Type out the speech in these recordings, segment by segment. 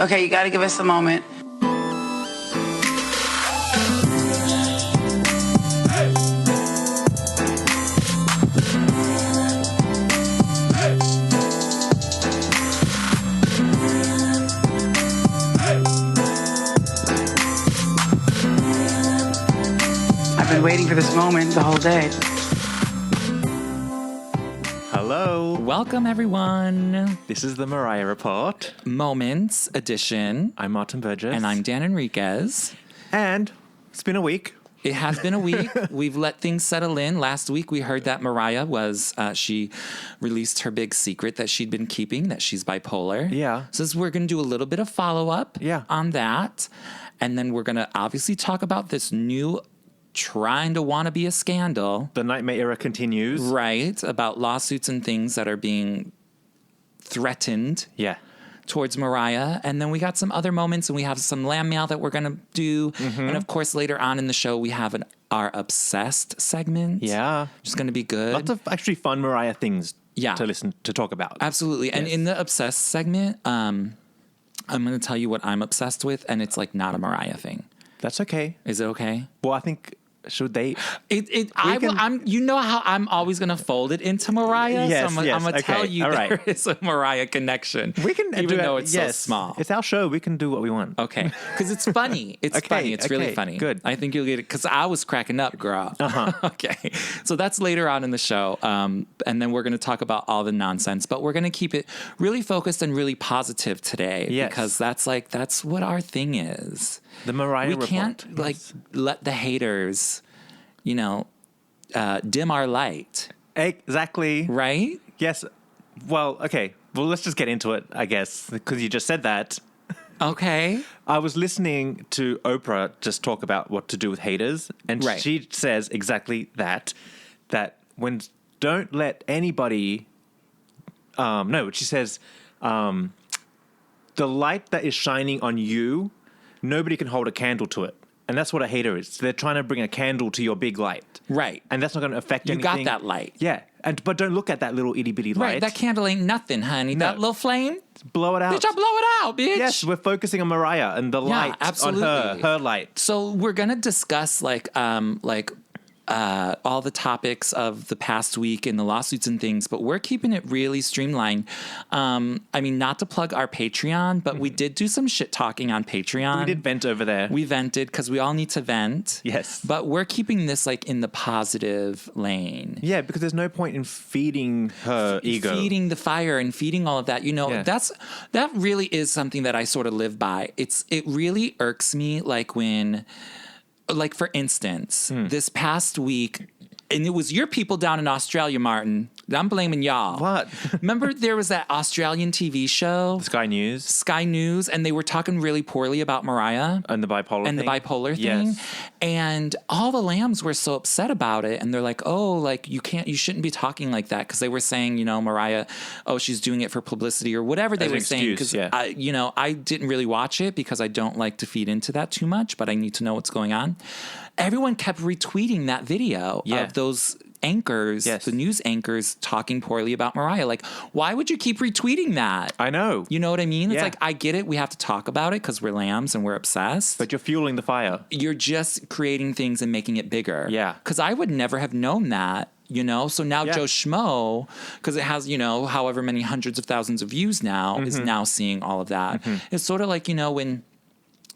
Okay, you got to give us a moment. I've been waiting for this moment the whole day. Hello. Welcome, everyone. This is the Mariah Report. Moments edition. I'm Martin Burgess. And I'm Dan Enriquez. And it's been a week. It has been a week. We've let things settle in. Last week, we heard that Mariah she released her big secret that she'd been keeping, that she's bipolar. Yeah. So we're going to do a little bit of follow-up on that. And then we're going to obviously talk about this new trying to want to be a scandal. The nightmare era continues. Right. About lawsuits and things that are being threatened. Yeah. Towards Mariah. And then we got some other moments, and we have some lamb mail that we're going to do. Mm-hmm. And of course, later on in the show, we have our Obsessed segment. Yeah. Which is going to be good. Lots of actually fun Mariah things to talk about. Absolutely. Yes. And in the Obsessed segment, I'm going to tell you what I'm obsessed with, and it's like not a Mariah thing. That's okay. Is it okay? Well, I think... Should they? You know how I'm always going to fold it into Mariah. Yes, so I'm going to tell you right. there is a Mariah connection. We can even though it's so small. It's our show. We can do what we want. Okay, because it's funny. It's funny. It's really funny. Good. I think you'll get it because I was cracking up, girl. Uh-huh. Okay, so that's later on in the show, and then we're going to talk about all the nonsense, but we're going to keep it really focused and really positive today. Yes. Because that's what our thing is. The Mariah Report. We can't let the haters, dim our light. Exactly. Right? Yes. Well, okay. Well, let's just get into it, I guess, because you just said that. Okay. I was listening to Oprah just talk about what to do with haters, and she says exactly that don't let anybody... she says, the light that is shining on you, nobody can hold a candle to it. And that's what a hater is. They're trying to bring a candle to your big light. Right. And that's not going to affect anything. You got that light. Yeah. But don't look at that little itty-bitty light. Right. That candle ain't nothing, honey. No. That little flame. Blow it out. Bitch, I blow it out, bitch. Yes, we're focusing on Mariah and the light on her light. So we're going to discuss all the topics of the past week and the lawsuits and things, but we're keeping it really streamlined. Not to plug our Patreon, but we did do some shit talking on Patreon. We did vent over there. We vented because we all need to vent. Yes. But we're keeping this in the positive lane. Yeah, because there's no point in feeding her ego. Feeding the fire and feeding all of that. That really is something that I sort of live by. It really irks me when... for instance, this past week, and it was your people down in Australia, Martin. I'm blaming y'all. What? Remember there was that Australian TV show? Sky News, and they were talking really poorly about Mariah. And the bipolar thing. Yes. And all the lambs were so upset about it. And they're like, you shouldn't be talking like that. Because they were saying, Mariah, she's doing it for publicity or whatever they were saying. Because, I didn't really watch it because I don't like to feed into that too much, but I need to know what's going on. Everyone kept retweeting that video of those anchors, the news anchors, talking poorly about Mariah. Why would you keep retweeting that? I know. You know what I mean? Yeah. It's I get it. We have to talk about it because we're lambs and we're obsessed. But you're fueling the fire. You're just creating things and making it bigger. Yeah. Because I would never have known that. So now Joe Schmo, because it has, however many hundreds of thousands of views now, is now seeing all of that. Mm-hmm. It's sort of when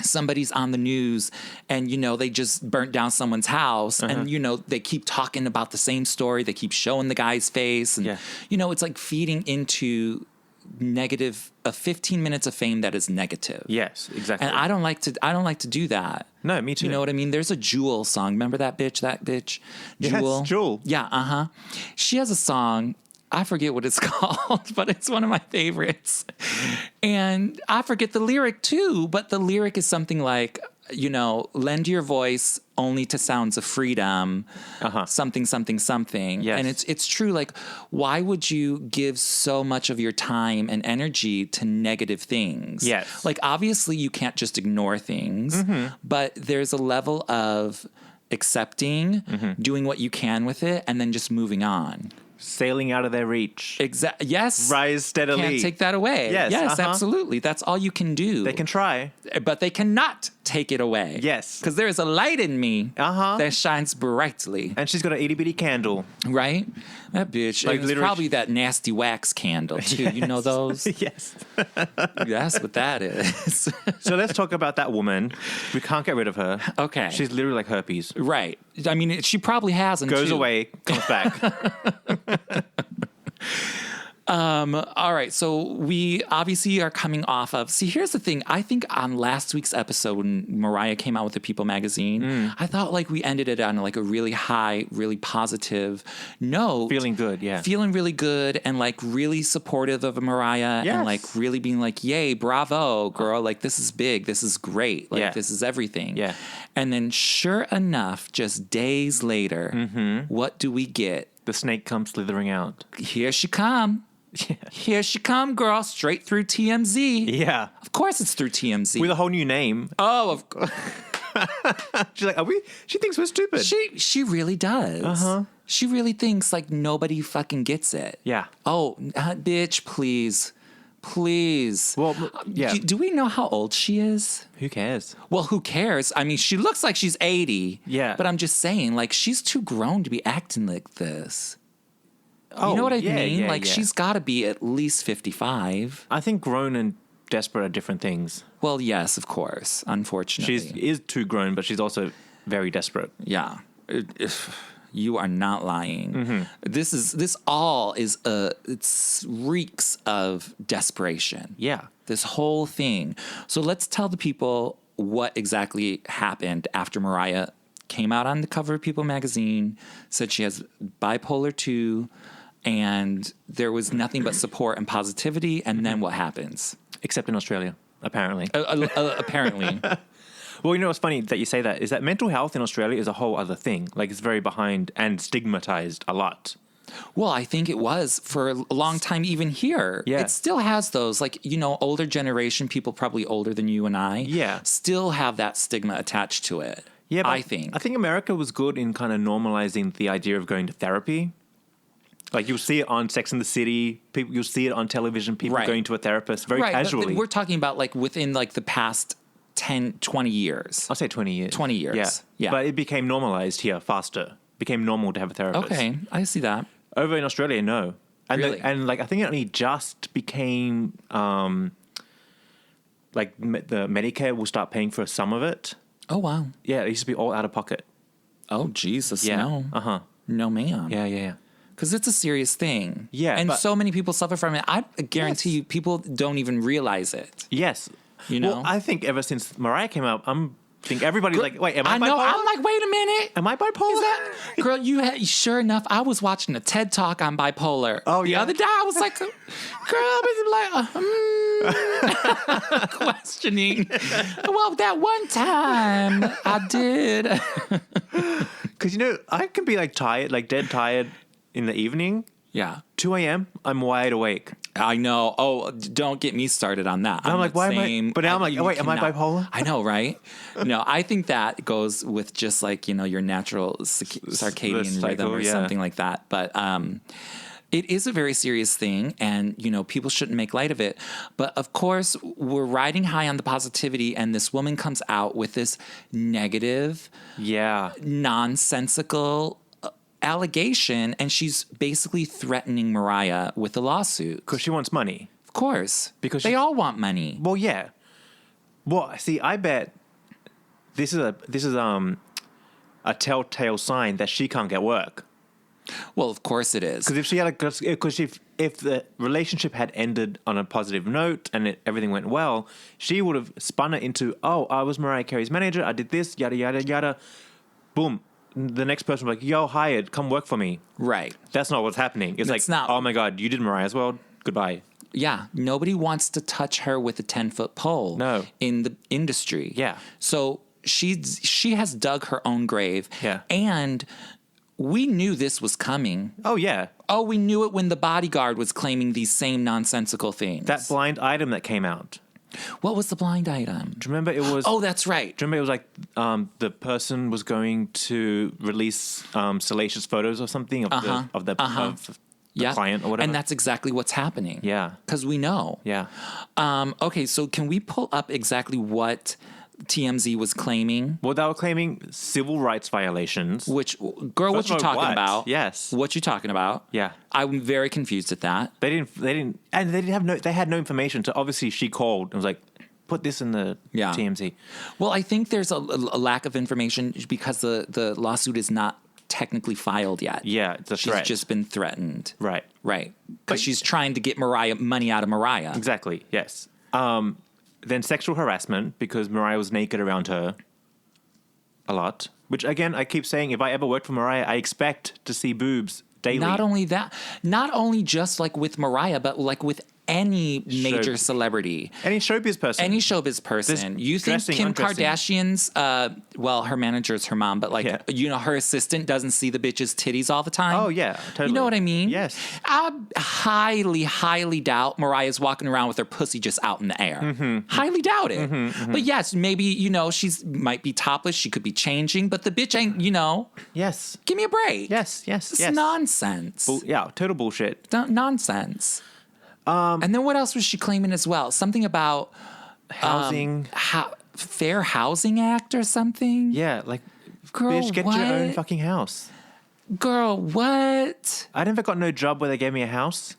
somebody's on the news and, they just burnt down someone's house and, they keep talking about the same story. They keep showing the guy's face. And, it's feeding into 15 minutes of fame that is negative. Yes, exactly. And I don't like to do that. No, me too. You know what I mean? There's a Jewel song. Remember that bitch? Jewel? Yes, Jewel. Yeah, uh-huh. She has a song. I forget what it's called, but it's one of my favorites. And I forget the lyric too, but the lyric is something like, lend your voice only to sounds of freedom, something, something, something. Yes. And it's true. Why would you give so much of your time and energy to negative things? Yes. Obviously you can't just ignore things, but there's a level of accepting, doing what you can with it, and then just moving on. sailing out of their reach. Yes. Rise steadily. Can't take that away. Yes, absolutely. That's all you can do. They can try. But they cannot take it away. Yes. Because there is a light in me that shines brightly. And she's got an itty bitty candle. Right? That bitch. Like It's probably that nasty wax candle, too. Yes. You know those? Yes. That's what that is. So let's talk about that woman. We can't get rid of her. Okay. She's literally like herpes. Right. I mean, she probably has them, Goes too. away, comes back. All right, so we obviously are coming off of. See, here's the thing. I think on last week's episode, when Mariah came out with the People magazine, I thought like we ended it on like a really high, really positive note. Feeling good, yeah. Feeling really good and like really supportive of Mariah Yes. and like really being like, yay, bravo, girl. Like, this is big. This is great. Like, this is everything. Yeah. And then sure enough, just days later, what do we get? The snake comes slithering out. Here she come. Yeah. Here she come, girl, straight through TMZ. Yeah. Of course it's through TMZ. With a whole new name. Oh, of course. She's like, she thinks we're stupid. She really does. She really thinks like nobody fucking gets it. Yeah. Oh, bitch, please. Please. Well, yeah. Do we know how old she is? Who cares? Well, who cares? I mean, she looks like she's 80. Yeah. But I'm just saying, like, she's too grown to be acting like this. Oh, you know what I yeah, mean? yeah, like, yeah. she's got to be at least 55. I think grown and desperate are different things. Well, yes, of course. Unfortunately. She is too grown, but she's also very desperate. Yeah. You are not lying. This all is it reeks of desperation. Yeah. This whole thing. So let's tell the people what exactly happened after Mariah came out on the cover of People magazine, said she has bipolar 2, and there was nothing but support and positivity. And then what happens? Except in Australia, apparently. Apparently. Well, you know what's funny that you say that is that mental health in Australia is a whole other thing. Like, it's very behind and stigmatized a lot. Well, I think it was for a long time, even here. Yeah. It still has those, like, you know, older generation, people probably older than you and I, Yeah. still have that stigma attached to it. Yeah, but I think. I think America was good in kind of normalizing the idea of going to therapy. Like, you'll see it on Sex and the City. You'll see it on television, people Right. going to a therapist very Right, but casually. we're talking about, like, within, like, the past 10, 20 years. I'll say 20 years. 20 years. Yeah. But it became normalized here faster. Became normal to have a therapist. Okay, I see that. Over in Australia, no. And Really? like, I think it only just became like the Medicare will start paying for some of it. Oh, wow. Yeah, it used to be all out of pocket. Oh, Jesus, Yeah. no. Uh-huh. No, ma'am. Yeah. Because it's a serious thing. Yeah, And but- so many people suffer from it. I guarantee you, people don't even realize it. Yes. You know? Well, I think ever since Mariah came out, think everybody's like, wait, am I I know. bipolar? I'm like, wait a minute. Am I bipolar? Girl, sure enough, I was watching a TED Talk on bipolar. Oh, the yeah? other day, I was like, girl, I was like, questioning. Well, that one time I did. Because, you know, I can be like tired, like dead tired in the evening. Yeah. 2 a.m., I'm wide awake. I know. Oh, don't get me started on that. I'm like, why am I? But now I'm like, oh, wait, am I bipolar? I know, right? No, I think that goes with just like, you know, your natural circadian cycle, rhythm or yeah. something like that. But it is a very serious thing, and, you know, people shouldn't make light of it. But of course, we're riding high on the positivity, and this woman comes out with this negative, Yeah. nonsensical allegation, and she's basically threatening Mariah with a lawsuit. Because she wants money. Of course. Because they she- all want money. Well, yeah. Well, see, I bet this is a telltale sign that she can't get work. Well, of course it is. Because if she had if the relationship had ended on a positive note and everything went well, she would have spun it into, oh, I was Mariah Carey's manager, I did this, yada yada yada. Boom. The next person was like, yo, hired, come work for me. Right. That's not what's happening. It's That's like, not- oh my God, you did Mariah's World. Goodbye. Yeah. Nobody wants to touch her with a 10-foot pole. No. In the industry. Yeah. So she has dug her own grave. Yeah. And we knew this was coming. Oh yeah. Oh, we knew it when the bodyguard was claiming these same nonsensical things. That blind item that came out. What was the blind item? Do you remember it was... Oh, that's right. Do you remember it was like the person was going to release salacious photos or something of the client or whatever. And that's exactly what's happening. Yeah. Because we know. Yeah. Okay, so can we pull up exactly what TMZ was claiming? Well, they were claiming civil rights violations. Which, girl, what you talking about? Yes. What you talking about? Yeah. I'm very confused at that. They had no information. So obviously she called and was like, put this in the TMZ. Well, I think there's a lack of information because the lawsuit is not technically filed yet. Yeah, it's a threat. She's just been threatened. Right. Because she's trying to get money out of Mariah. Exactly, yes. Then sexual harassment because Mariah was naked around her a lot. Which, again, I keep saying, if I ever worked for Mariah, I expect to see boobs daily. Not only that, not only just like with Mariah, but like with any major celebrity. Any showbiz person. You think Kim Kardashian's, her manager's her mom, but her assistant doesn't see the bitch's titties all the time? Oh, yeah, totally. You know what I mean? Yes. I highly, highly doubt Mariah's walking around with her pussy just out in the air. Mm-hmm. Highly doubt it. But yes, maybe, she's might be topless. She could be changing, but the bitch ain't, Yes. Give me a break. Yes. It's nonsense. Total bullshit. Nonsense. And then what else was she claiming as well? Something about housing, Fair Housing Act or something. Yeah, like, girl, bitch, get your own fucking house. Girl, what? I never got no job where they gave me a house.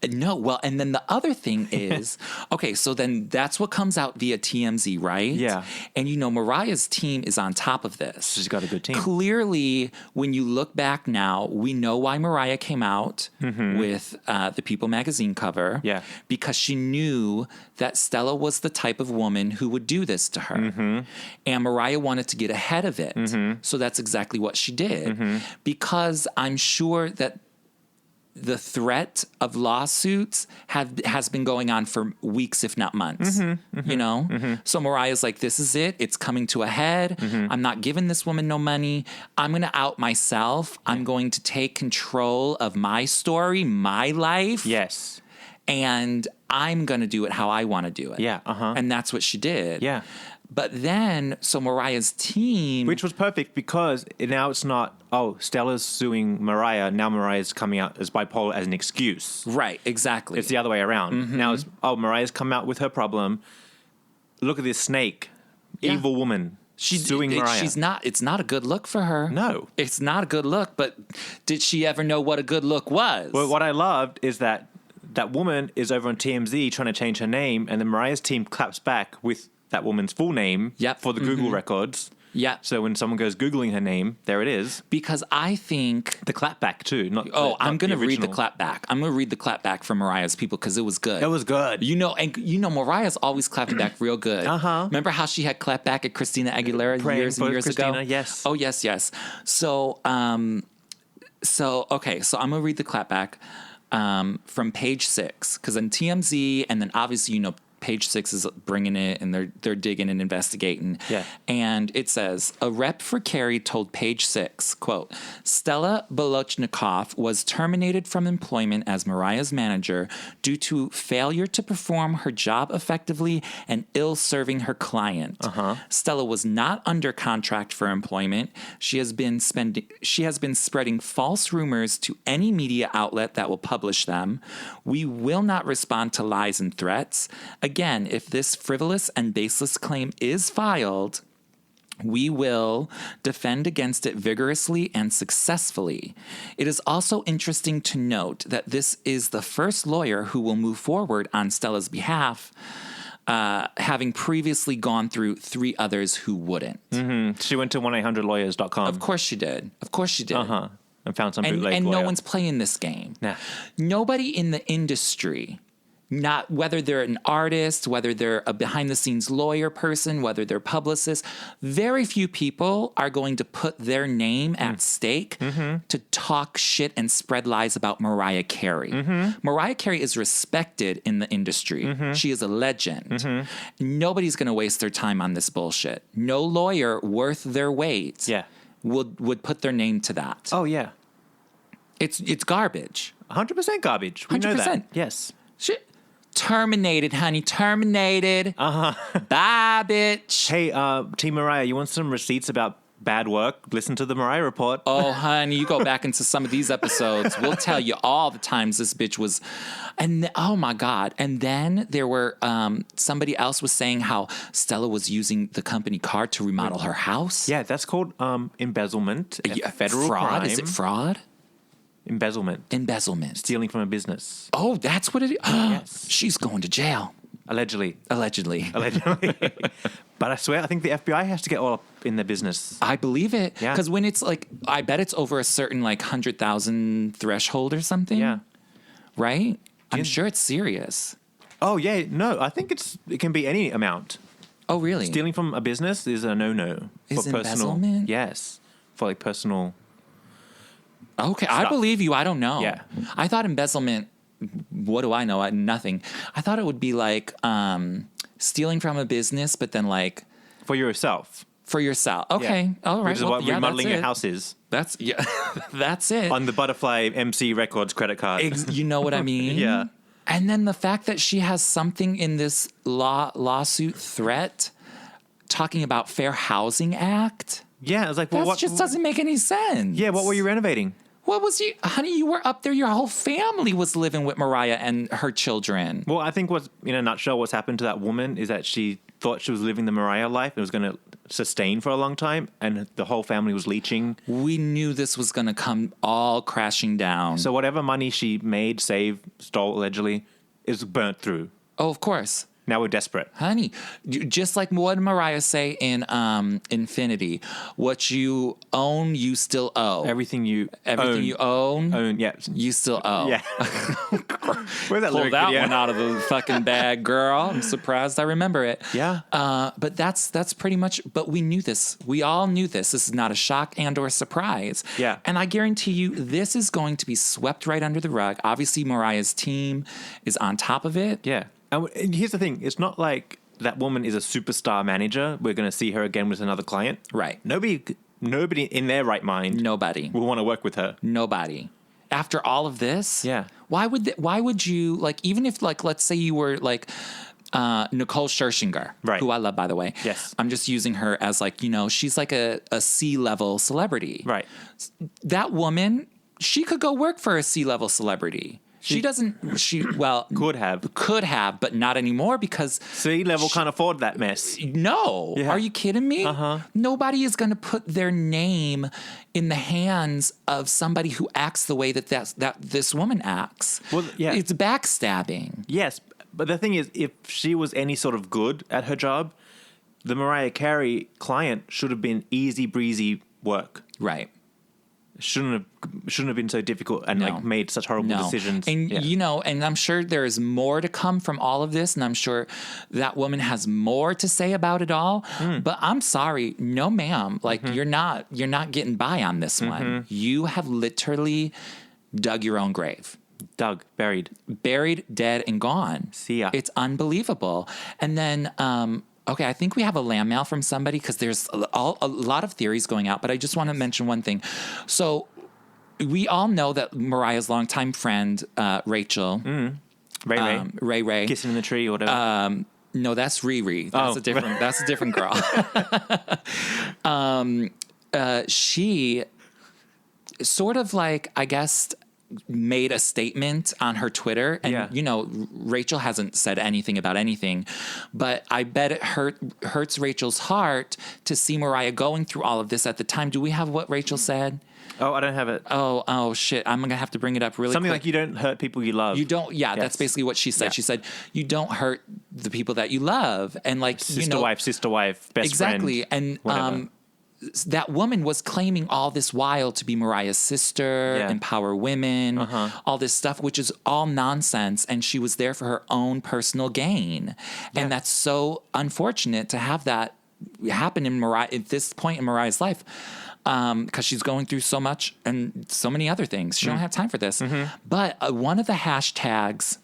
No, well, and then the other thing is, okay, so then that's what comes out via TMZ, right? Yeah. And Mariah's team is on top of this. She's got a good team. Clearly, when you look back now, we know why Mariah came out with the People magazine cover. Yeah. Because she knew that Stella was the type of woman who would do this to her. And Mariah wanted to get ahead of it. So that's exactly what she did. Because I'm sure that the threat of lawsuits has been going on for weeks, if not months, So Mariah's like, this is it. It's coming to a head. I'm not giving this woman no money. I'm going to out myself. I'm going to take control of my story, my life. Yes. And I'm going to do it how I want to do it. Yeah. And that's what she did. Yeah. But then, so Mariah's team... Which was perfect because now it's not, Stella's suing Mariah. Now Mariah's coming out as bipolar as an excuse. Right, exactly. It's the other way around. Now it's, Mariah's come out with her problem. Look at this snake. Evil woman. She's suing Mariah. It's not a good look for her. No. It's not a good look, but did she ever know what a good look was? Well, what I loved is that woman is over on TMZ trying to change her name, and then Mariah's team claps back with that woman's full name for the Google records. Yeah. So when someone goes Googling her name, there it is. Because I think... The clapback, too. I'm going to read the clapback. I'm going to read the clapback from Mariah's people because it was good. It was good. Mariah's always clapped back real good. Remember how she had clapped back at Christina Aguilera years and years ago? Yes. Oh, yes. So I'm going to read the clapback from page 6. Because on TMZ, and then obviously, Page 6 is bringing it, and they're digging and investigating. Yeah. And it says, a rep for Carey told Page 6, quote, Stella Bolochnikov was terminated from employment as Mariah's manager due to failure to perform her job effectively and ill-serving her client. Stella was not under contract for employment. She has been spreading false rumors to any media outlet that will publish them. We will not respond to lies and threats. Again, if this frivolous and baseless claim is filed, we will defend against it vigorously and successfully. It is also interesting to note that this is the first lawyer who will move forward on Stella's behalf, having previously gone through 3 others who wouldn't. She went to 1-800-lawyers.com. Of course she did. And found some bootleg and lawyer. No one's playing this game. Nah. Nobody in the industry, not whether they're an artist, whether they're a behind-the-scenes lawyer person, whether they're publicists, very few people are going to put their name at stake to talk shit and spread lies about Mariah Carey. Mariah Carey is respected in the industry. She is a legend. Nobody's going to waste their time on this bullshit. No lawyer worth their weight would put their name to that. Oh, yeah. It's garbage. 100% garbage. We know that. Yes. Shit. Terminated, honey. Terminated. Bye, bitch. Hey, Team Mariah, you want some receipts about bad work, listen to the Mariah Report. Oh, honey, you go back into some of these episodes. We'll tell you all the times this bitch was, oh my God. And then there were, somebody else was saying how Stella was using the company card to remodel her house. Yeah, that's called embezzlement. Federal fraud? crime. Is it fraud? Embezzlement. Stealing from a business. Oh, that's what it is. Yes. She's going to jail. Allegedly. But I swear, I think the FBI has to get all up in their business. I believe it. Yeah. Because when it's like, I bet it's over a certain like 100,000 threshold or something. Yeah. Right? I'm sure it's serious. Oh, yeah. No, I think it can be any amount. Oh, really? Stealing from a business is a no-no. Is for embezzlement? Personal, yes. For like personal... Okay, stuff. I believe you. I don't know. Yeah. I thought embezzlement, what do I know? Nothing. I thought it would be like stealing from a business, but then like... For yourself. For yourself. Okay. Yeah. All right. Which is what remodeling your house is. That's that's it. On the Butterfly MC Records credit card. You know what I mean? Yeah. And then the fact that she has something in this lawsuit threat talking about Fair Housing Act. Yeah, I was like, well, That just doesn't make any sense. Yeah, what were you renovating? What was you, honey? You were up there. Your whole family was living with Mariah and her children. Well, I think what's in a nutshell, what's happened to that woman is that she thought she was living the Mariah life and was going to sustain for a long time, and the whole family was leeching. We knew this was going to come all crashing down. So whatever money she made, saved, stole allegedly, is burnt through. Oh, of course. Now we're desperate. Honey, just like what did Mariah say in Infinity, what you own, you still owe. Everything you own, yeah. you still owe. Yeah. Where's that Pull lyric that video? one out of the fucking bag, girl. I'm surprised I remember it. Yeah. But that's pretty much, but we knew this. We all knew this. This is not a shock and or surprise. Yeah. And I guarantee you this is going to be swept right under the rug. Obviously, Mariah's team is on top of it. Yeah. And here's the thing. It's not like that woman is a superstar manager. We're going to see her again with another client. Right. Nobody in their right mind Nobody will want to work with her. Nobody. After all of this? Yeah. Why would you, like, even if, like, let's say you were, like, Nicole Scherzinger, right, who I love, by the way. Yes. I'm just using her as, like, you know, she's like a C-level celebrity. Right. That woman, she could go work for a C-level celebrity. Could have, but not anymore because C-level can't afford that mess. No. Yeah. Are you kidding me? Nobody is going to put their name in the hands of somebody who acts the way that this woman acts. Well, yeah. It's backstabbing. Yes, but the thing is, if she was any sort of good at her job, the Mariah Carey client should have been easy breezy work. Right. Shouldn't have been so difficult and like made such horrible decisions. And you know, and I'm sure there is more to come from all of this, and I'm sure that woman has more to say about it all. But I'm sorry, no, ma'am. Like you're not getting by on this one. You have literally dug your own grave. Buried, dead, and gone. See ya. It's unbelievable. And then. Okay, I think we have a land mail from somebody because there's a lot of theories going out, but I just want to mention one thing. So we all know that Mariah's longtime friend, Rachel. Ray. Kissing in the tree or whatever. No, that's Riri. That's a different girl. She sort of like, I guess, made a statement on her Twitter, and you know, Rachel hasn't said anything about anything, but I bet it hurts Rachel's heart to see Mariah going through all of this at the time. Do we have what Rachel said? Oh, I don't have it. Oh shit! I'm gonna have to bring it up really. Something quick. like you don't hurt people you love. You don't. Yeah, that's basically what she said. Yeah. She said you don't hurt the people that you love, and like sister wife, best friend. Exactly, and whatever. That woman was claiming all this while to be Mariah's sister, empower women, all this stuff, which is all nonsense. And she was there for her own personal gain. Yeah. And that's so unfortunate to have that happen in Mariah at this point in Mariah's life. Because she's going through so much and so many other things. She don't have time for this. But one of the hashtags,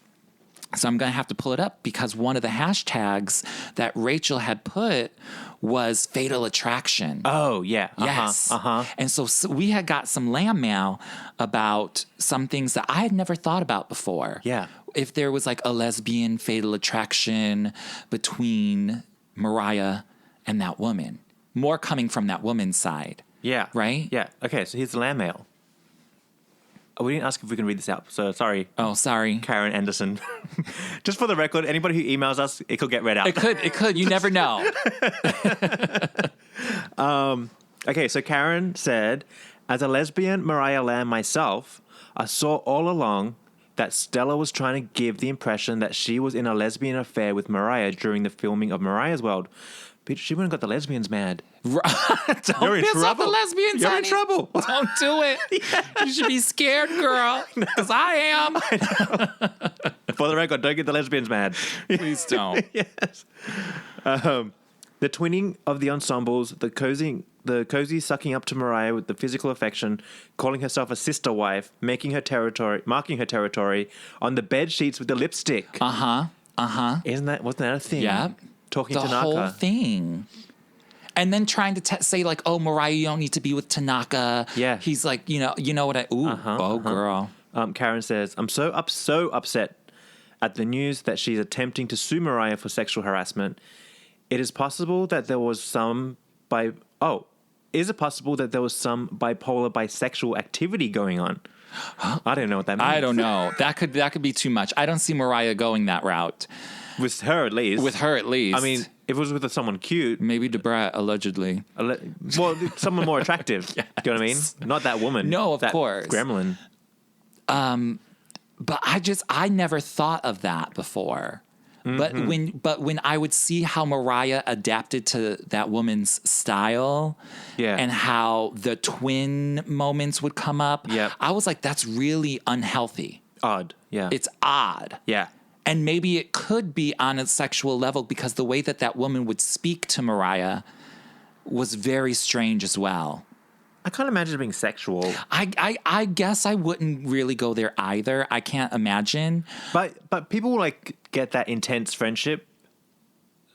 so I'm going to have to pull it up because one of the hashtags that Rachel had put was fatal attraction. Oh, yeah. Yes. And so we had got some lamb mail about some things that I had never thought about before. Yeah. If there was like a lesbian fatal attraction between Mariah and that woman. more coming from that woman's side. Yeah. Right? Yeah. Okay, so here's the land mail. Oh, we didn't ask if we can read this out, so sorry. Oh, sorry. Karen Anderson. Just for the record, anybody who emails us, it could get read out. It could. You never know. Okay, so Karen said, as a lesbian Mariah Lamb myself, I saw all along that Stella was trying to give the impression that she was in a lesbian affair with Mariah during the filming of Mariah's World. Bitch, she wouldn't got the lesbians mad. Don't You're in piss off the trouble. lesbians, You're honey. in trouble. Don't do it. You should be scared, girl. Because I am. For the record, don't get the lesbians mad. Please don't. Yes. The twinning of the ensembles, the cozy sucking up to Mariah with the physical affection, calling herself a sister wife, marking her territory on the bed sheets with the lipstick. Wasn't Wasn't that a thing? Yeah. Talking the to Tanaka. whole thing. And then trying to say like, oh, Mariah, you don't need to be with Tanaka. Yeah. He's like, you know what girl. Karen says, I'm so upset at the news that she's attempting to sue Mariah for sexual harassment. Is it possible that there was some bipolar bisexual activity going on? I don't know what that means. I don't know. That could be too much. I don't see Mariah going that route. With her, at least. I mean, if it was with someone cute. Maybe Debrat, allegedly. Well, someone more attractive. Yes. Do you know what I mean? Not that woman. No, of that course. Gremlin. But I never thought of that before. Mm-hmm. But when I would see how Mariah adapted to that woman's style, and how the twin moments would come up, I was like, that's really unhealthy. Odd, yeah. It's odd. Yeah. And maybe it could be on a sexual level because the way that woman would speak to Mariah was very strange as well. I can't imagine it being sexual. I guess I wouldn't really go there either. I can't imagine. But people like get that intense friendship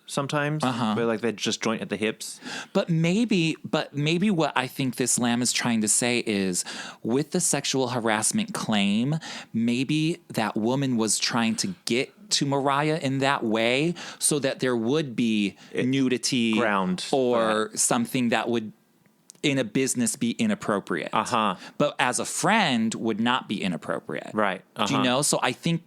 sometimes, where like they're just joint at the hips. But maybe what I think this lamb is trying to say is, with the sexual harassment claim, maybe that woman was trying to get to Mariah in that way so that there would be nudity ground or something that would in a business be inappropriate. But as a friend would not be inappropriate. Right. Do you know? So I think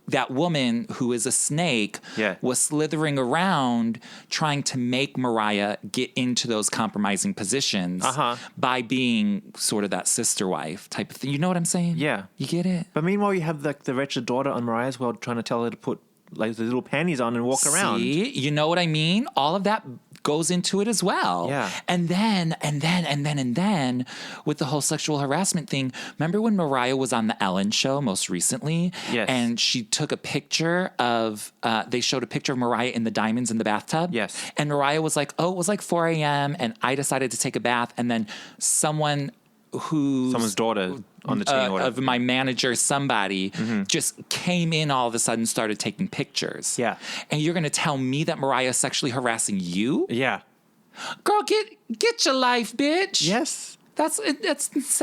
that woman who is a snake was slithering around trying to make Mariah get into those compromising positions by being sort of that sister wife type of thing. You know what I'm saying? Yeah. You get it? But meanwhile, you have the wretched daughter on Mariah's World trying to tell her to put like the little panties on and walk around. See? You know what I mean? All of that goes into it as well. Yeah. And then with the whole sexual harassment thing, remember when Mariah was on the Ellen show most recently? Yes. And she took a picture of, they showed a picture of Mariah in the diamonds in the bathtub. Yes. And Mariah was like, oh, it was like 4 a.m. and I decided to take a bath. And then someone's daughter on the team of my manager, somebody just came in all of a sudden, started taking pictures. Yeah. And you're going to tell me that Mariah is sexually harassing you? Yeah. Girl, get your life, bitch. Yes. That's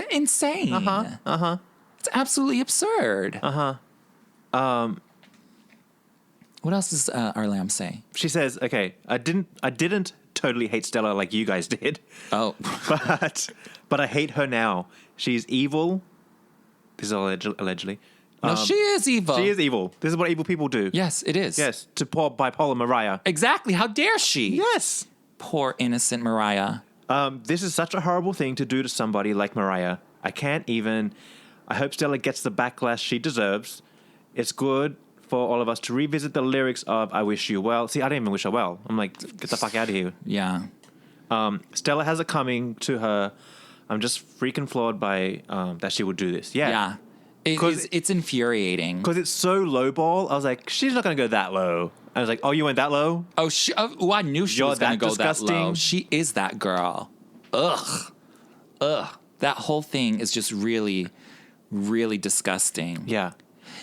insane. It's absolutely absurd. What else does our lamb say? She says, okay, I didn't totally hate Stella like you guys did. Oh. but I hate her now. She's evil. This is allegedly. No, she is evil. She is evil. This is what evil people do. Yes, it is. Yes, to poor bipolar Mariah. Exactly. How dare she? Yes. Poor innocent Mariah. This is such a horrible thing to do to somebody like Mariah. I hope Stella gets the backlash she deserves. It's good for all of us to revisit the lyrics of I Wish You Well. See, I didn't even wish her well. I'm like, get the fuck out of here. Yeah. Stella has it coming to her. I'm just freaking floored by that she would do this. Yeah. It's infuriating. Because it's so lowball. I was like, she's not going to go that low. I was like, oh, you went that low? Oh, I knew she was going to go disgusting. that low. She is that girl. Ugh. That whole thing is just really, really disgusting. Yeah.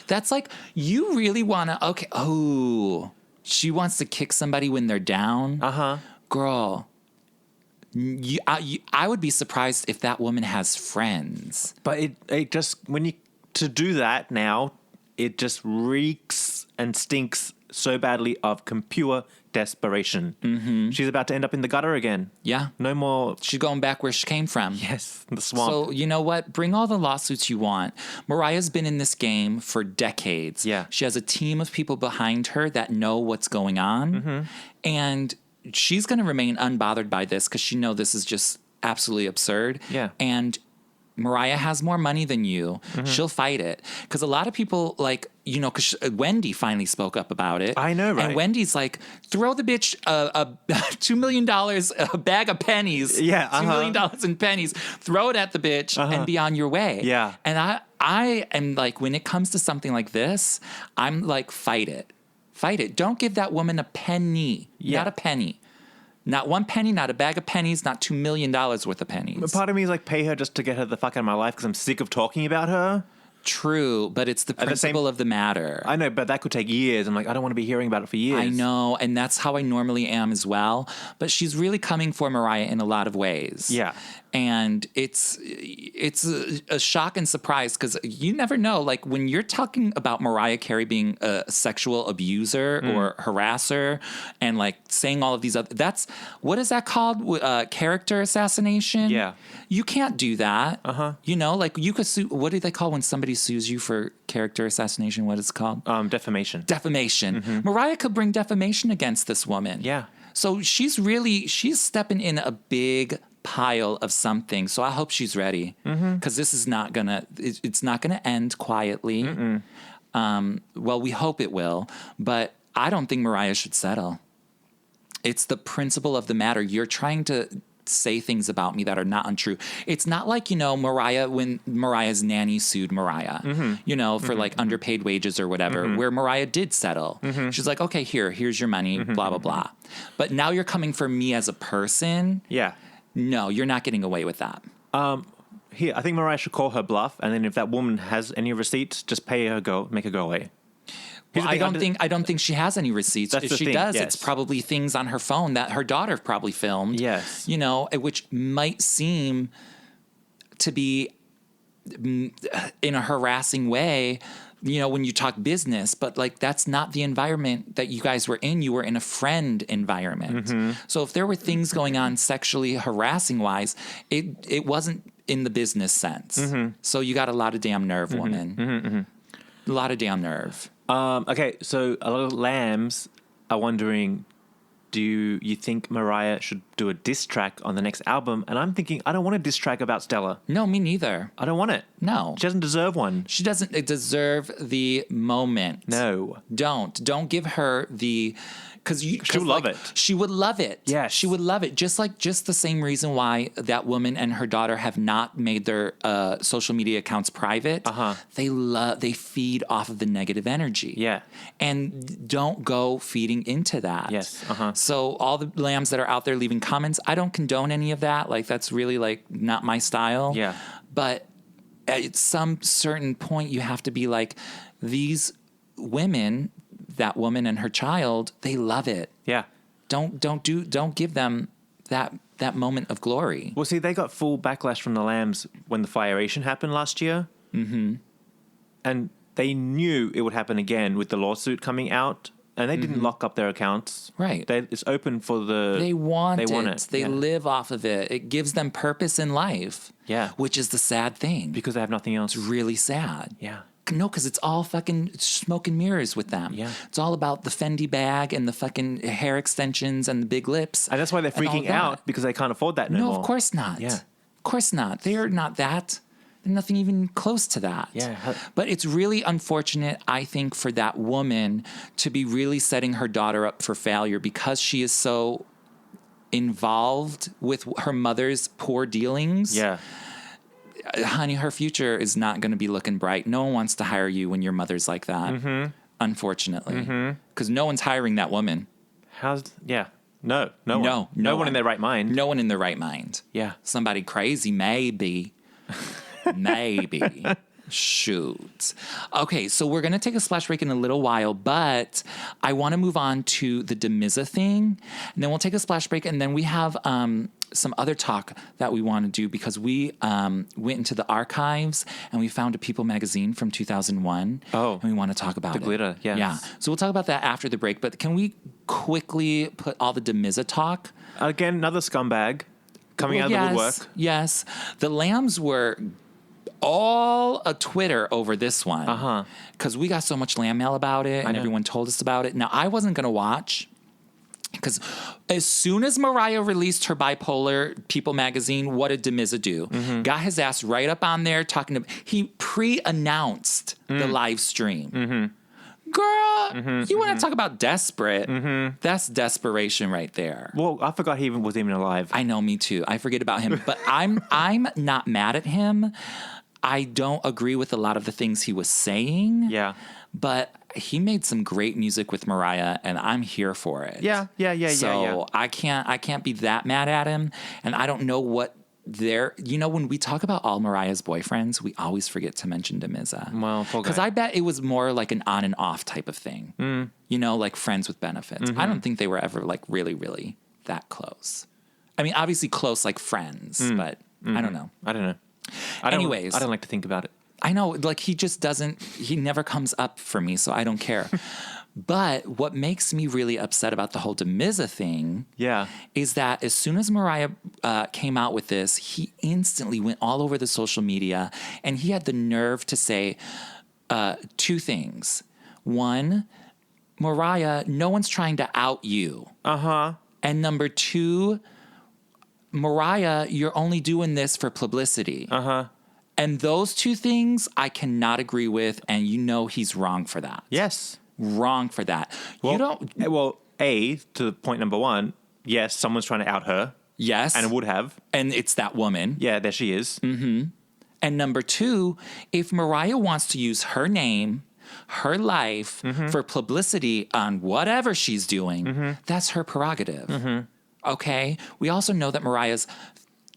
That's like, you really want to, okay, oh, she wants to kick somebody when they're down. Girl, I would be surprised if that woman has friends. But it just, to do that now, it just reeks and stinks so badly of pure desperation. Mm-hmm. She's about to end up in the gutter again. Yeah. No more. She's going back where she came from. Yes, the swamp. So, you know what? Bring all the lawsuits you want. Mariah's been in this game for decades. Yeah. She has a team of people behind her that know what's going on. Mm-hmm. And she's going to remain unbothered by this because she knows this is just absolutely absurd. Yeah. And Mariah has more money than you. Mm-hmm. She'll fight it. Because a lot of people, like, you know, because Wendy finally spoke up about it. I know, right? And Wendy's like, throw the bitch a $2 million, a bag of pennies. Yeah, $2 million in pennies. Throw it at the bitch and be on your way. Yeah. And I am like, when it comes to something like this, I'm like, fight it. Fight it. Don't give that woman a penny. Yeah. Not a penny. Not one penny, not a bag of pennies, not $2 million worth of pennies. But part of me is like, pay her just to get her the fuck out of my life because I'm sick of talking about her. True, but it's the principle of the matter. I know, but that could take years. I'm like, I don't want to be hearing about it for years. I know, and that's how I normally am as well. But she's really coming for Mariah in a lot of ways. Yeah. And it's a shock and surprise because you never know. Like when you're talking about Mariah Carey being a sexual abuser or harasser and like saying all of these other, what is that called? Character assassination? Yeah. You can't do that. You know, like you could sue, what do they call when somebody sues you for character assassination? What is it called? Defamation. Defamation. Mariah could bring defamation against this woman. Yeah. So she's stepping in a big pile of something. So I hope she's ready because this is not it's not gonna end quietly. Well, we hope it will, but I don't think Mariah should settle. It's the principle of the matter. You're trying to say things about me that are not untrue. It's not like, you know, Mariah, when Mariah's nanny sued Mariah, you know, for like underpaid wages or whatever, where Mariah did settle. She's like, okay, here's your money, blah, blah, blah. But now you're coming for me as a person. Yeah. No, you're not getting away with that. Here, I think Mariah should call her bluff, and then if that woman has any receipts, just make her go away. Well, I don't think she has any receipts. That's if the she thing, does, yes. it's probably things on her phone that her daughter probably filmed. Yes. You know, which might seem to be in a harassing way, you know, when you talk business, but like that's not the environment that you guys were in. You were in a friend environment. So if there were things going on sexually harassing wise, it wasn't in the business sense. So you got a lot of damn nerve, woman. A lot of damn nerve. Okay, so a lot of lambs are wondering, do you think Mariah should do a diss track on the next album? And I'm thinking, I don't want a diss track about Stella. No, me neither. I don't want it. No. She doesn't deserve one. She doesn't deserve the moment. No. Don't give her the... She'll love it. She would love it. Yes. She would love it. Just the same reason why that woman and her daughter have not made their social media accounts private. They feed off of the negative energy. Yeah. And don't go feeding into that. Yes. So all the lambs that are out there leaving comments, I don't condone any of that. Like that's really like not my style. Yeah. But at some certain point you have to be like, these women, that woman and her child, they love it. Yeah. Don't give them that moment of glory. Well, see, they got full backlash from the lambs when the firation happened last year. And they knew it would happen again with the lawsuit coming out, and they didn't lock up their accounts. Right. It's open for the... They want it. They Yeah. live off of it. It gives them purpose in life. Yeah. Which is the sad thing. Because they have nothing else. It's really sad. Yeah. No, because it's all fucking smoke and mirrors with them. Yeah. It's all about the Fendi bag and the fucking hair extensions and the big lips. And that's why they're freaking out, because they can't afford that no more. No, of course not. Yeah. Of course not. They're not that. They're nothing even close to that. Yeah. But it's really unfortunate, I think, for that woman to be really setting her daughter up for failure because she is so involved with her mother's poor dealings. Yeah. Honey, her future is not going to be looking bright. No one wants to hire you when your mother's like that, unfortunately. Because no one's hiring that woman. Yeah. No one in their right mind. No one in their right mind. Yeah. Somebody crazy, maybe. Maybe. Shoot. Okay, so we're going to take a splash break in a little while, but I want to move on to the Damizza thing, and then we'll take a splash break, and then we have some other talk that we want to do because we went into the archives and we found a People magazine from 2001. Oh. And we want to talk about The it. glitter, yes. Yeah. So we'll talk about that after the break, but can we quickly put all the Damizza talk? Again, another scumbag coming out of the woodwork. Yes. The Lambs were all a Twitter over this one. Because we got so much lamb mail about it and everyone told us about it. Now, I wasn't going to watch because as soon as Mariah released her bipolar People magazine, what did Damizza do? Got his ass right up on there talking to... He pre-announced the live stream. Girl, you want to talk about desperate? That's desperation right there. Well, I forgot he was even alive. I know, me too. I forget about him, but I'm not mad at him. I don't agree with a lot of the things he was saying. Yeah. But he made some great music with Mariah, and I'm here for it. Yeah. So I can't be that mad at him, and I don't know what when we talk about all Mariah's boyfriends, we always forget to mention Damizza. Well, because I bet it was more like an on and off type of thing. Like friends with benefits. I don't think they were ever like really, really that close. I mean, obviously close like friends, but I don't know. I don't know. Anyways. I don't like to think about it. I know, like he never comes up for me, so I don't care. But what makes me really upset about the whole Damizza thing is that as soon as Mariah came out with this, he instantly went all over the social media and he had the nerve to say two things. One, Mariah, no one's trying to out you. And number two, Mariah, you're only doing this for publicity. And those two things I cannot agree with, and he's wrong for that. Yes. Wrong for that. Well, to point number one, yes, someone's trying to out her. Yes. And would have. And it's that woman. Yeah, there she is. And number two, if Mariah wants to use her name, her life for publicity on whatever she's doing, that's her prerogative. Okay? We also know that Mariah's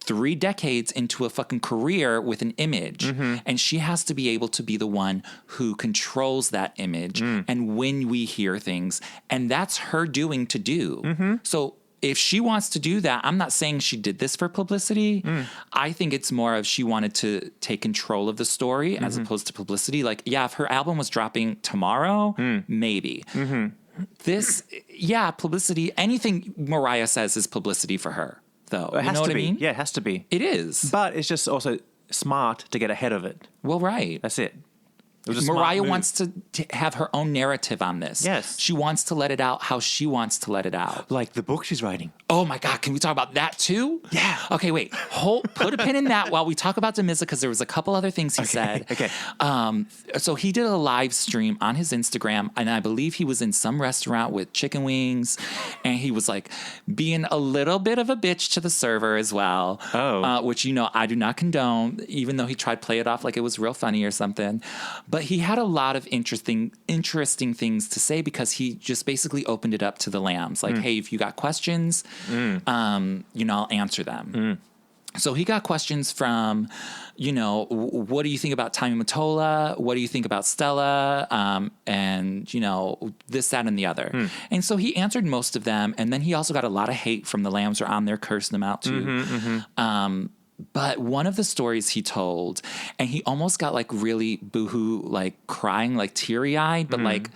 3 decades into a fucking career with an image. And she has to be able to be the one who controls that image. And when we hear things, and that's her doing to do. So if she wants to do that, I'm not saying she did this for publicity. I think it's more of she wanted to take control of the story as opposed to publicity. Like, yeah, if her album was dropping tomorrow, maybe. This, publicity, anything Mariah says is publicity for her. Though. It has to be. I mean? Yeah, it has to be. It is. But it's just also smart to get ahead of it. Well, right. That's it. was a Mariah smart wants to have her own narrative on this. Yes. She wants to let it out how she wants to let it out. Like the book she's writing. Oh my God, can we talk about that too? Yeah. Okay, wait. Put a pin in that while we talk about Damizza, because there was a couple other things he said. Okay. So he did a live stream on his Instagram, and I believe he was in some restaurant with chicken wings, and he was like being a little bit of a bitch to the server as well. Oh. Which, I do not condone, even though he tried to play it off like it was real funny or something. But he had a lot of interesting things to say, because he just basically opened it up to the lambs. Like, hey, if you got questions, I'll answer them. So he got questions from, what do you think about Tommy Mottola? What do you think about Stella? And, this, that, and the other. And so he answered most of them. And then he also got a lot of hate from the lambs who are on there cursing them out too. But one of the stories he told, and he almost got like really boohoo, like crying, like teary-eyed, but like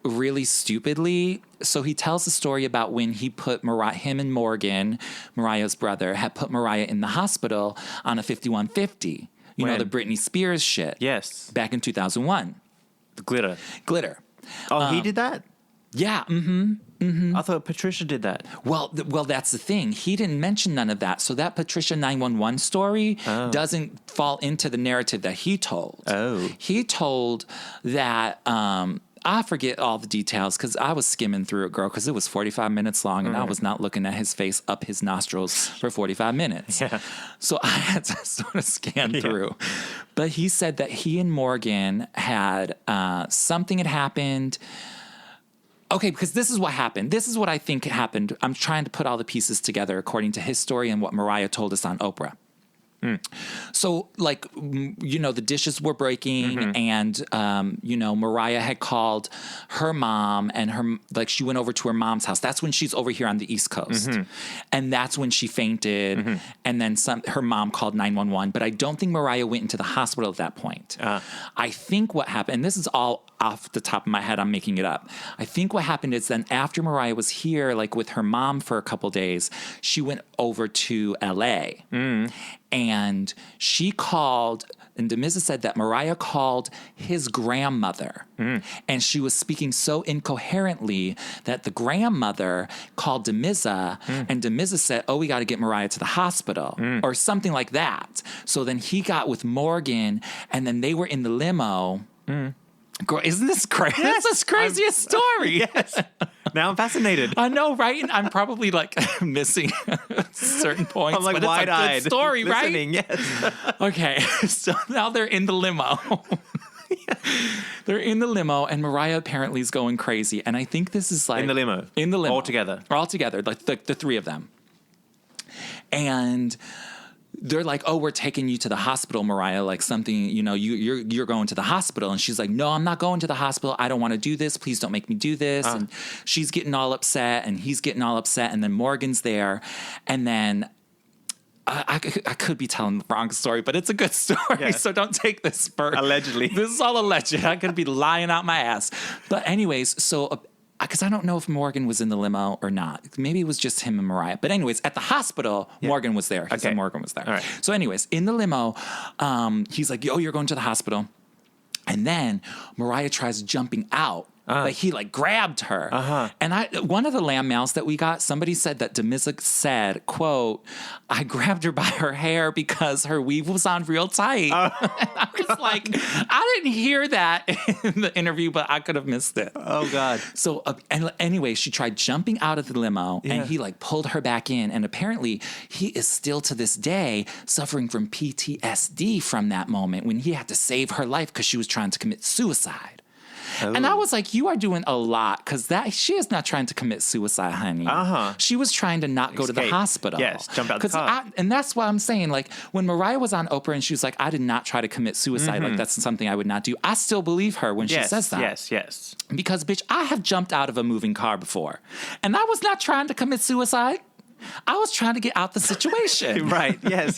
really stupidly. So he tells the story about when he put him and Morgan, Mariah's brother, had put Mariah in the hospital on a 5150. You know, the Britney Spears shit. Yes. Back in 2001. The glitter. Oh, he did that? Yeah. I thought Patricia did that. Well, that's the thing. He didn't mention none of that. So that Patricia 911 story doesn't fall into the narrative that he told. Oh. He told that, I forget all the details because I was skimming through it, girl, because it was 45 minutes long and I was not looking at his face up his nostrils for 45 minutes. Yeah. So I had to sort of scan through. But he said that he and Morgan had something had happened. Okay, because this is what happened. This is what I think happened. I'm trying to put all the pieces together according to his story and what Mariah told us on Oprah. So, like, the dishes were breaking, and, Mariah had called her mom, and she went over to her mom's house. That's when she's over here on the East Coast. And that's when she fainted. And then her mom called 911. But I don't think Mariah went into the hospital at that point. I think what happened, and this is all off the top of my head, I'm making it up. I think what happened is then after Mariah was here, like with her mom for a couple days, she went over to LA. And she called, and Damizza said that Mariah called his grandmother. And she was speaking so incoherently that the grandmother called Damizza, and Damizza said, oh, we got to get Mariah to the hospital, or something like that. So then he got with Morgan, and then they were in the limo. Girl, isn't this crazy? Yes, this is the craziest story. Yes. Now I'm fascinated. I know, right? And I'm probably like missing certain points. I'm like but wide-eyed. It's a good story, listening, right? Yes. Okay. So now they're in the limo. They're in the limo, and Mariah apparently is going crazy. And I think this is like In the limo. All together, like the three of them. And they're like, oh, we're taking you to the hospital, Mariah, like something, you're going to the hospital. And she's like, no, I'm not going to the hospital. I don't want to do this. Please don't make me do this. And she's getting all upset, and he's getting all upset. And then Morgan's there. And then I could be telling the wrong story, but it's a good story. Yeah. So don't take this for allegedly. This is all alleged. I could be lying out my ass. But anyways, so because I don't know if Morgan was in the limo or not. Maybe it was just him and Mariah. But anyways, at the hospital, Morgan was there. He said Morgan was there. All right. So anyways, in the limo, he's like, yo, you're going to the hospital. And then Mariah tries jumping out. But he like grabbed her. And one of the lamb mails that we got, somebody said that Damizza said, quote, I grabbed her by her hair because her weave was on real tight. And I was like, I didn't hear that in the interview, but I could have missed it. Oh, God. So anyway, she tried jumping out of the limo, and he like pulled her back in. And apparently he is still to this day suffering from PTSD from that moment when he had to save her life because she was trying to commit suicide. Oh. And I was like, you are doing a lot, because she is not trying to commit suicide, honey. She was trying to not go to the hospital. Yes, jump out the car. And that's what I'm saying. Like, when Mariah was on Oprah and she was like, I did not try to commit suicide. Like, that's something I would not do. I still believe her when she says that. Yes. Because, bitch, I have jumped out of a moving car before. And I was not trying to commit suicide. I was trying to get out the situation. Right. Yes.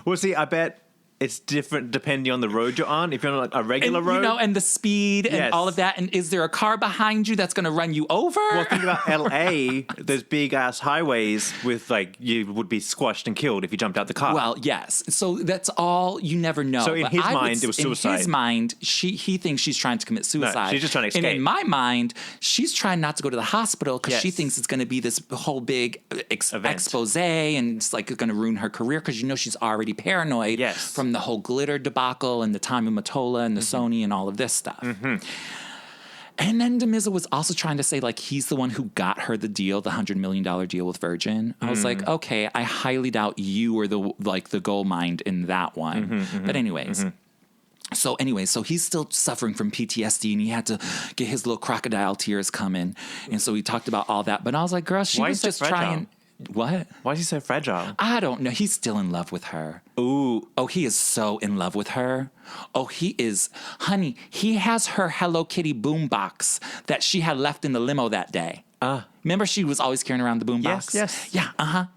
Well, see, I bet it's different depending on the road you're on. If you're on like a regular road. And the speed and all of that. And is there a car behind you that's going to run you over? Well, think about LA. There's big ass highways with like, you would be squashed and killed if you jumped out the car. Well, yes. So that's all, you never know. So in his mind, it was suicide. In his mind, he thinks she's trying to commit suicide. No, she's just trying to escape. And in my mind, she's trying not to go to the hospital because she thinks it's going to be this whole big expose, and it's like going to ruin her career because she's already paranoid from the whole glitter debacle and the Tommy Mottola and the Sony and all of this stuff. And then Damizza was also trying to say, like, he's the one who got her the deal, the $100 million deal with Virgin. I was like, okay, I highly doubt you were the gold mine in that one. But anyways. So he's still suffering from PTSD, and he had to get his little crocodile tears coming. And so we talked about all that. But I was like, girl, she was just trying. What? Why is he so fragile? I don't know. He's still in love with her. Ooh. Oh, he is so in love with her. Oh, he is. Honey, he has her Hello Kitty boombox that she had left in the limo that day. Remember she was always carrying around the boombox? Yes. Yeah,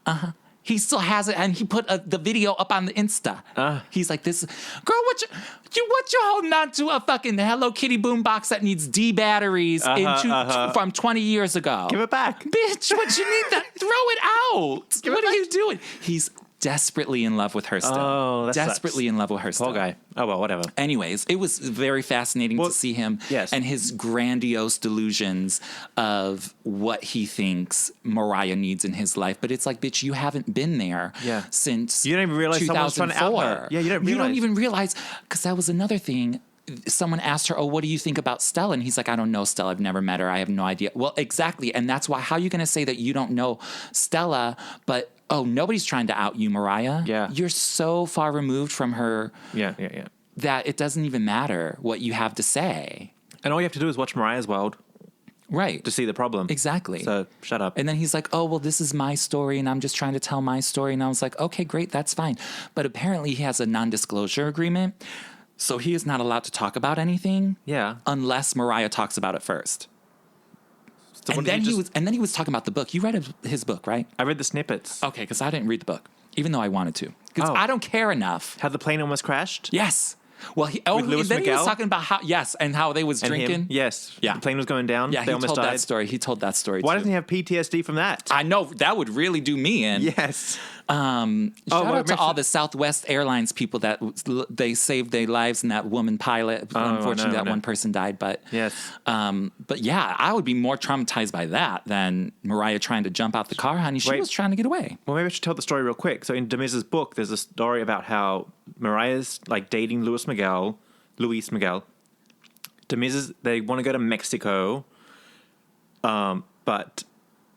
He still has it, and he put the video up on the Insta. He's like, "This girl, what you holding on to a fucking Hello Kitty boombox that needs D batteries from 20 years ago? Give it back, bitch. What you need that? Throw it out. What are you doing? He's desperately in love with her still. Oh, that desperately sucks. In love with her still. Poor guy. Oh, well, whatever. Anyways, it was very fascinating to see him and his grandiose delusions of what he thinks Mariah needs in his life. But it's like, bitch, you haven't been there since you don't even realize someone's trying to out her. Yeah, you don't even realize, because that was another thing. Someone asked her, oh, what do you think about Stella? And he's like, I don't know Stella. I've never met her. I have no idea. Well, exactly. And that's why, how are you going to say that you don't know Stella, but nobody's trying to out you, Mariah. Yeah. You're so far removed from her that it doesn't even matter what you have to say. And all you have to do is watch Mariah's World. Right. to see the problem. Exactly. So shut up. And then he's like, oh, well, this is my story, and I'm just trying to tell my story. And I was like, okay, great, that's fine. But apparently he has a non-disclosure agreement, so he is not allowed to talk about anything unless Mariah talks about it first. So and then he was talking about the book. You read his book, right? I read the snippets. Okay, because I didn't read the book, even though I wanted to. Because I don't care enough. How the plane almost crashed? Yes. Well, he was talking about how they was drinking. Him. Yes. Yeah. The plane was going down. Yeah, they almost died. That story. He told that story. Why too. doesn't he have PTSD from that? I know that would really do me in. Yes. Shout out to all the Southwest Airlines people that they saved their lives in that woman pilot. Unfortunately, that one person died. But yes. But yeah, I would be more traumatized by that than Mariah trying to jump out the car, honey. She was trying to get away. Well, maybe I should tell the story real quick. So in Damizza's book, there's a story about how Mariah's like dating Luis Miguel. Damizza's, they want to go to Mexico, but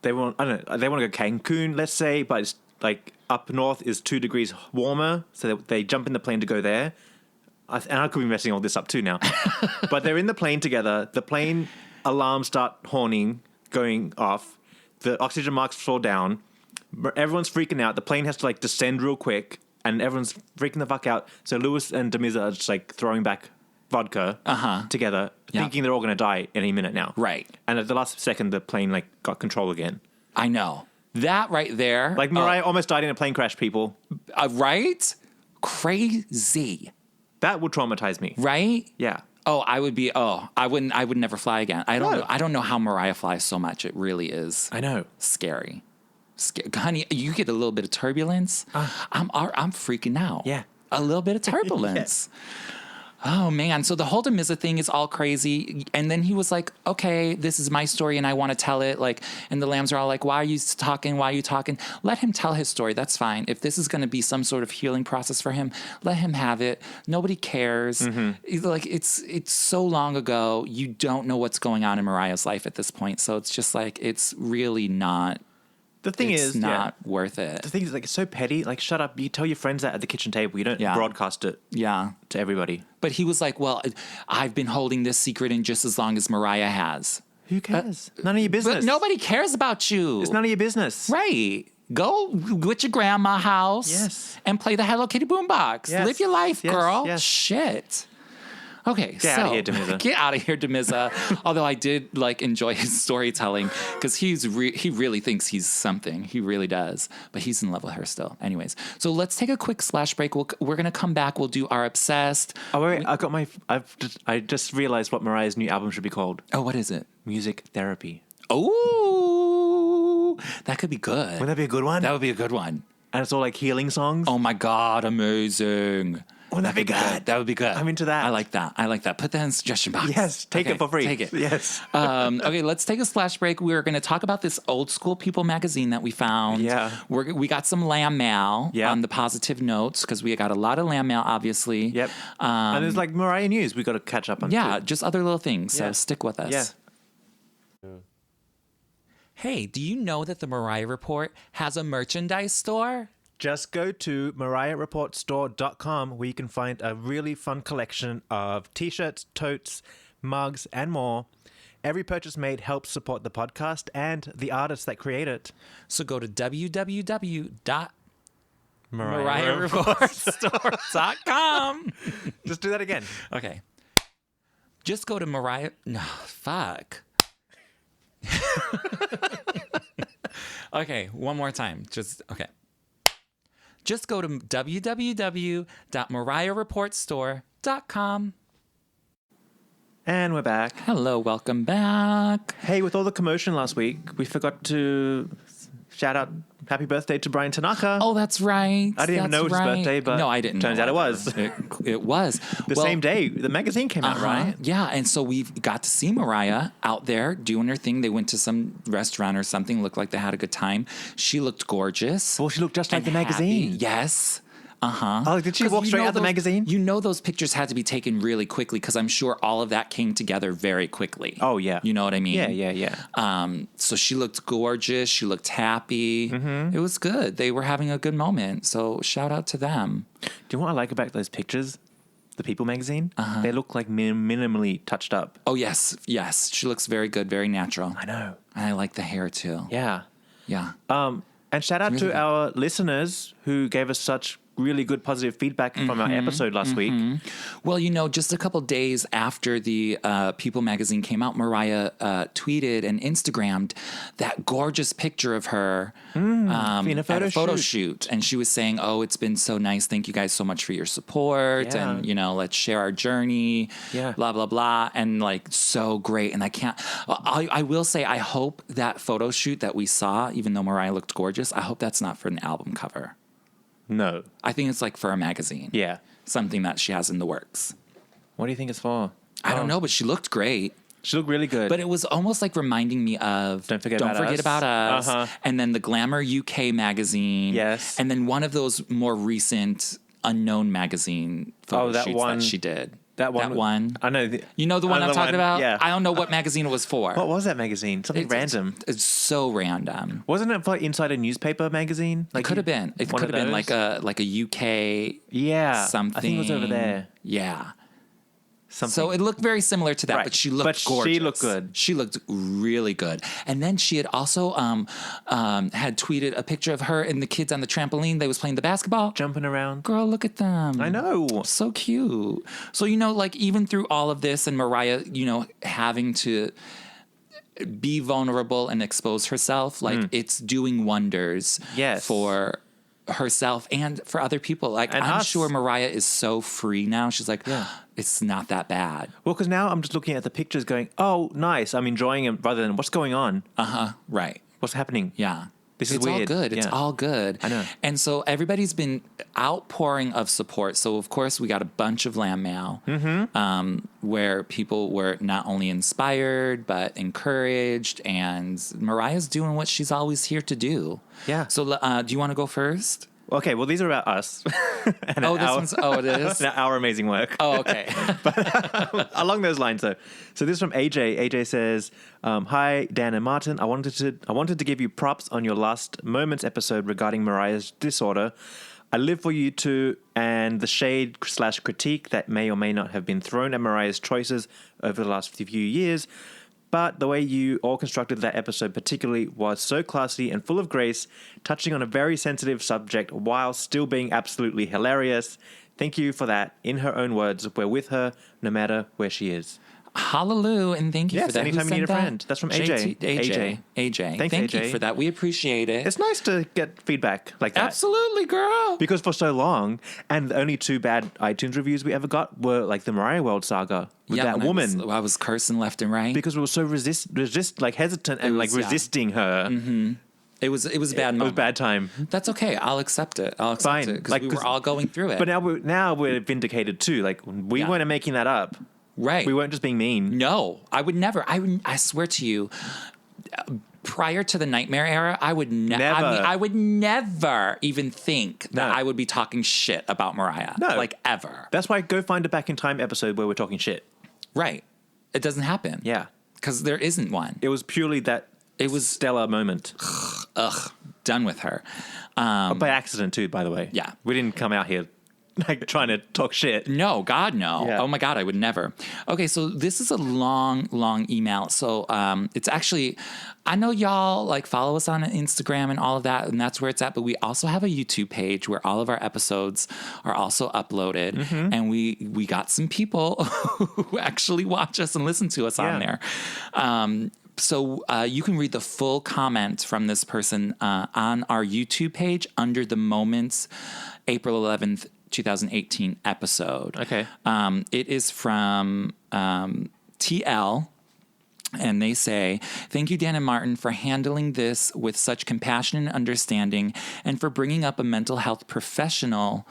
they want to go Cancun, let's say, but it's like up north is 2 degrees warmer, so they jump in the plane to go there. And I could be messing all this up too now. But they're in the plane together. The plane alarms start going off. The oxygen masks fall down. Everyone's freaking out. The plane has to like descend real quick, and everyone's freaking the fuck out. So Luis and Damizza are just like throwing back vodka together, thinking they're all going to die any minute now. Right. And at the last second, the plane like got control again. I know. That right there. Like Mariah almost died in a plane crash, people. Right? Crazy. That would traumatize me. Right? Yeah. Oh, I would never fly again. I don't know how Mariah flies so much. It really is. I know. Scary. Honey, you get a little bit of turbulence. I'm freaking out. Yeah. A little bit of turbulence. Oh, man. So the whole Damizza thing is all crazy. And then he was like, okay, this is my story and I want to tell it. Like, and the lambs are all like, why are you talking? Why are you talking? Let him tell his story. That's fine. If this is going to be some sort of healing process for him, let him have it. Nobody cares. Mm-hmm. Like, it's so long ago. You don't know what's going on in Mariah's life at this point. So it's just like, it's really not. The thing is, not worth it. The thing is, like, it's so petty. Like, shut up. You tell your friends that at the kitchen table. You don't broadcast it to everybody. But he was like, well, I've been holding this secret in just as long as Mariah has. Who cares? None of your business. But nobody cares about you. It's none of your business. Right. Go with your grandma house and play the Hello Kitty boombox. Yes. Live your life, girl. Yes. Shit. Okay, Get out of here, Damizza. Get out of here, Damizza. Although I did like enjoy his storytelling because he really thinks he's something. He really does. But he's in love with her still. Anyways, so let's take a quick splash break. We're gonna come back. We'll do our obsessed. Oh wait, I just realized what Mariah's new album should be called. Oh, what is it? Music Therapy. Oh, that could be good. Wouldn't that be a good one? That would be a good one. And it's all like healing songs. Oh my God, amazing. Wouldn't that be good? That would be good. I'm into that. I like that. Put that in the suggestion box. Yes, take it for free. Take it. Yes. Okay, let's take a splash break. We're going to talk about this Old School People magazine that we found. Yeah. We got some lamb mail on the positive notes because we got a lot of lamb mail, obviously. Yep. And there's like Mariah news we got to catch up on. Yeah, too. just other little things. So stick with us. Yeah. Hey, do you know that the Mariah Report has a merchandise store? Just go to mariahrreportstore.com where you can find a really fun collection of t-shirts, totes, mugs, and more. Every purchase made helps support the podcast and the artists that create it. So go to www.mariahrreportstore.com. Just do that again. Okay. Just go to Mariah... No, fuck. Okay, one more time. Okay. Just go to www.mariahrreportstore.com. And we're back. Hello, welcome back. Hey, with all the commotion last week, we forgot to shout out happy birthday to Brian Tanaka. Oh, that's right. I didn't even know it was his birthday, but no, I didn't. Turns out it was. It was. The same day the magazine came out, right? Yeah, and so we got to see Mariah out there doing her thing. They went to some restaurant or something. Looked like they had a good time. She looked gorgeous. Well, she looked just like the magazine. Happy. Yes. Oh, did she walk straight out the magazine? You know those pictures had to be taken really quickly because I'm sure all of that came together very quickly. Oh, yeah. You know what I mean? Yeah. So she looked gorgeous. She looked happy. Mm-hmm. It was good. They were having a good moment. So shout out to them. Do you know what I like about those pictures? the People magazine, they look like minimally touched up. Oh, yes. Yes. She looks very good, very natural. I know. And I like the hair, too. Yeah. Yeah. And shout out Really to good. our listeners who gave us such really good positive feedback from our episode last week. Well, just a couple days after the People magazine came out, Mariah tweeted and Instagrammed that gorgeous picture of her In a at a photo shoot. shoot. And she was saying, oh, it's been so nice. Thank you guys so much for your support. Yeah. And, let's share our journey, Yeah. blah, blah, blah. And like, so great. And I will say, I hope that photo shoot that we saw, even though Mariah looked gorgeous, I hope that's not for an album cover. No. I think it's like for a magazine. Yeah. Something that she has in the works. What do you think it's for? I don't know, but she looked great. She looked really good. But it was almost like reminding me of Don't Forget About Us. Us. And then the Glamour UK magazine. Yes. And then one of those more recent Unknown magazine photo that shoots one- that she did. That one. I know. You know the one I'm talking about? Yeah. I don't know what magazine it was for. What was that magazine? Something random. It's so random. Wasn't it for Inside a Newspaper magazine? It could have been. It one could of have been those? like a UK Yeah. something. I think it was over there. Yeah. Something. So it looked very similar to that, Right. but she looked But gorgeous. she looked good. She looked really good. And then she had also had tweeted a picture of her and the kids on the trampoline. They was playing the basketball. Jumping around. Girl, look at them. I know. So cute. So, like even through all of this and Mariah, having to be vulnerable and expose herself, like it's doing wonders Yes. for herself and for other people. Like And I'm us. sure Mariah is so free now. She's like, it's not that bad. Well, because now I'm just looking at the pictures going, oh, nice. I'm enjoying it rather than what's going on? Right. What's happening? Yeah. This is it's weird. all good. It's Yeah. all good. I know. And so everybody's been outpouring of support. So, of course, we got a bunch of lamb mail where people were not only inspired, but encouraged. And Mariah's doing what she's always here to do. Yeah. So do you want to go first? Okay, well, these are about us. And Oh, it is? our amazing work. Oh, okay. Along those lines, though. So this is from AJ. AJ says, "Hi, Dan and Martin. I wanted to give you props on your last Moments episode regarding Mariah's disorder. I live for you too, and the shade/critique that may or may not have been thrown at Mariah's choices over the last few years. But the way you all constructed that episode particularly was so classy and full of grace, touching on a very sensitive subject while still being absolutely hilarious. Thank you for that. In her own words, we're with her no matter where she is." Hallelujah, and thank you Yes, for that. Who anytime you need sent a that? friend. That's from AJ. AJ. Thanks, Thank AJ. you for that. We appreciate it. It's nice to get feedback like that. Absolutely, girl. Because for so long, and the only two bad iTunes reviews we ever got were like the Mariah World saga with that when woman. I was cursing left and right. Because we were so like hesitant and like was, yeah. resisting her. It was a bad It was moment. a bad time. That's okay. I'll accept it. I'll accept Fine. it because Like, we were 'cause- all going through it. But now we're vindicated too. Like we Yeah. weren't making that up. right. We weren't just being mean. No, I would never. I swear to you, prior to the Nightmare era, I would never. I Never. mean, I would never even think that No. I would be talking shit about Mariah. No. Like ever. That's why go find a Back in Time episode where we're talking shit. Right. It doesn't happen. Yeah. Because there isn't one. It was purely that It was stellar moment. done with her. By accident too, by the way. Yeah. We didn't come out here like trying to talk shit. No, God, no. Yeah. Oh my God, I would never. Okay, so this is a long, long email. So it's actually, I know y'all like follow us on Instagram and all of that, and that's where it's at. But we also have a YouTube page where all of our episodes are also uploaded, and we got some people who actually watch us and listen to us on there. So you can read the full comment from this person on our YouTube page under the Moments April 11th, 2018 episode. Okay. It is from TL. And they say, "Thank you, Dan and Martin, for handling this with such compassion and understanding and for bringing up a mental health professional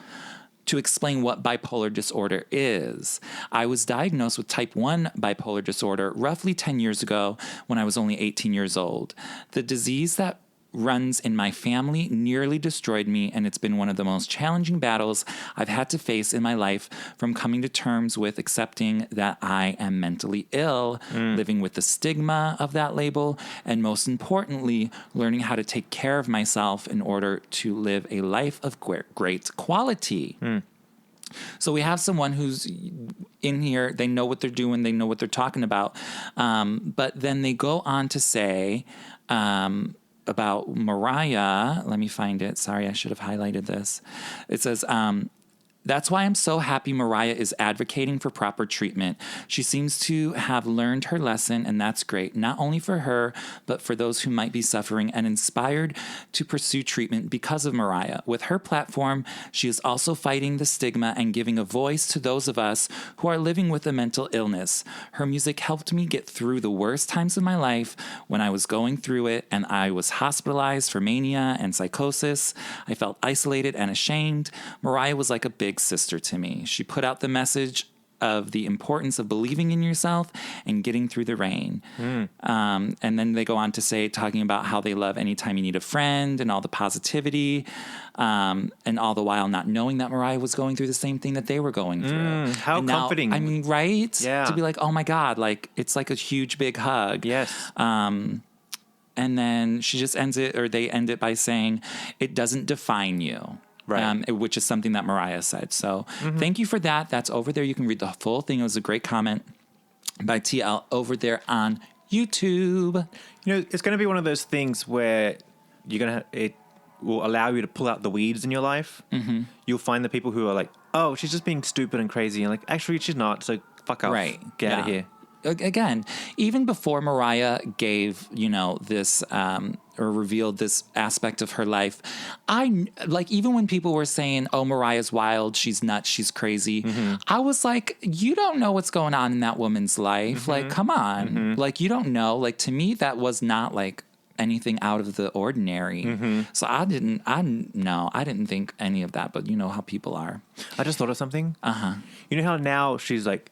to explain what bipolar disorder is. I was diagnosed with type 1 bipolar disorder roughly 10 years ago when I was only 18 years old. The disease that runs in my family nearly destroyed me, and it's been one of the most challenging battles I've had to face in my life, from coming to terms with accepting that I am mentally ill, living with the stigma of that label, and most importantly, learning how to take care of myself in order to live a life of great quality." So we have someone who's in here. They know what they're doing. They know what they're talking about. But then they go on to say about Mariah. Let me find it. Sorry, I should have highlighted this. It says, that's why I'm so happy Mariah is advocating for proper treatment. She seems to have learned her lesson, and that's great, not only for her, but for those who might be suffering, and inspired to pursue treatment because of Mariah. With her platform, she is also fighting the stigma and giving a voice to those of us who are living with a mental illness. Her music helped me get through the worst times of my life when I was going through it, and I was hospitalized for mania and psychosis. I felt isolated and ashamed. Mariah was like a big sister to me. She put out the message of the importance of believing in yourself and getting through the rain. And then they go on to say, talking about how they love anytime you need a friend and all the positivity, and all the while not knowing that Mariah was going through the same thing that they were going through. How and comforting. Now, I mean, right? Yeah. To be like, oh my God, like it's like a huge big hug. Yes. And then she just ends it, or they end it by saying, it doesn't define you. Right. Which is something that Mariah said. So thank you for that. That's over there. You can read the full thing. It was a great comment by TL over there on YouTube. You know, it's going to be one of those things where it will allow you to pull out the weeds in your life. You'll find the people who are like, oh, she's just being stupid and crazy. And like, actually, she's not. So fuck off. Right. Get out of here. Again, even before Mariah gave, this or revealed this aspect of her life, even when people were saying, oh, Mariah's wild, she's nuts, she's crazy, I was like, you don't know what's going on in that woman's life. Like, come on. Like, you don't know. Like, to me, that was not like anything out of the ordinary. So I didn't think any of that, but you know how people are. I just thought of something. You know how now she's like,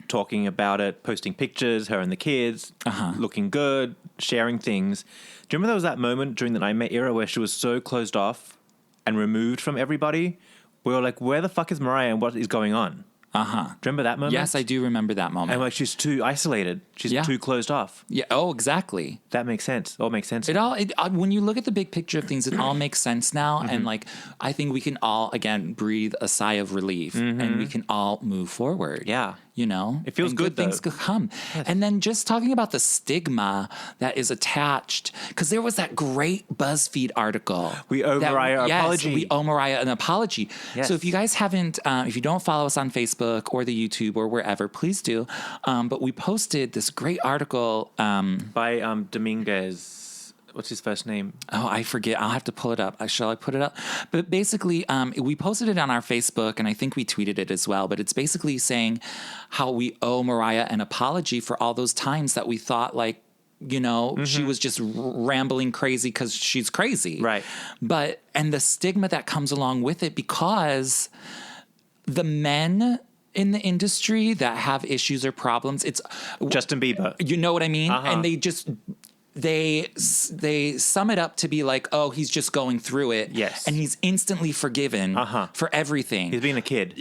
talking about it, posting pictures, her and the kids, looking good, sharing things. Do you remember there was that moment during the Nightmare era where she was so closed off and removed from everybody? We were like, where the fuck is Mariah and what is going on? Do you remember that moment? Yes, I do remember that moment. And like she's too isolated. She's too closed off. Yeah. Oh, exactly. That makes sense. All makes sense. When you look at the big picture of things, it all makes sense now. And like, I think we can all, again, breathe a sigh of relief and we can all move forward. Yeah. It feels good, though. Things could come. Yes. And then just talking about the stigma that is attached, because there was that great BuzzFeed article. We owe Mariah an apology. We owe Mariah an apology. Yes. So if you guys haven't, if you don't follow us on Facebook or the YouTube or wherever, please do. But we posted this great article. By Dominguez. What's his first name? Oh, I forget. I'll have to pull it up. Shall I put it up? But basically, we posted it on our Facebook, and I think we tweeted it as well. But it's basically saying how we owe Mariah an apology for all those times that we thought, like, she was just rambling crazy because she's crazy. Right. And the stigma that comes along with it, because the men in the industry that have issues or problems, it's Justin Bieber. You know what I mean? And they just... They sum it up to be like, oh, he's just going through it. Yes. And he's instantly forgiven for everything. He's being a kid.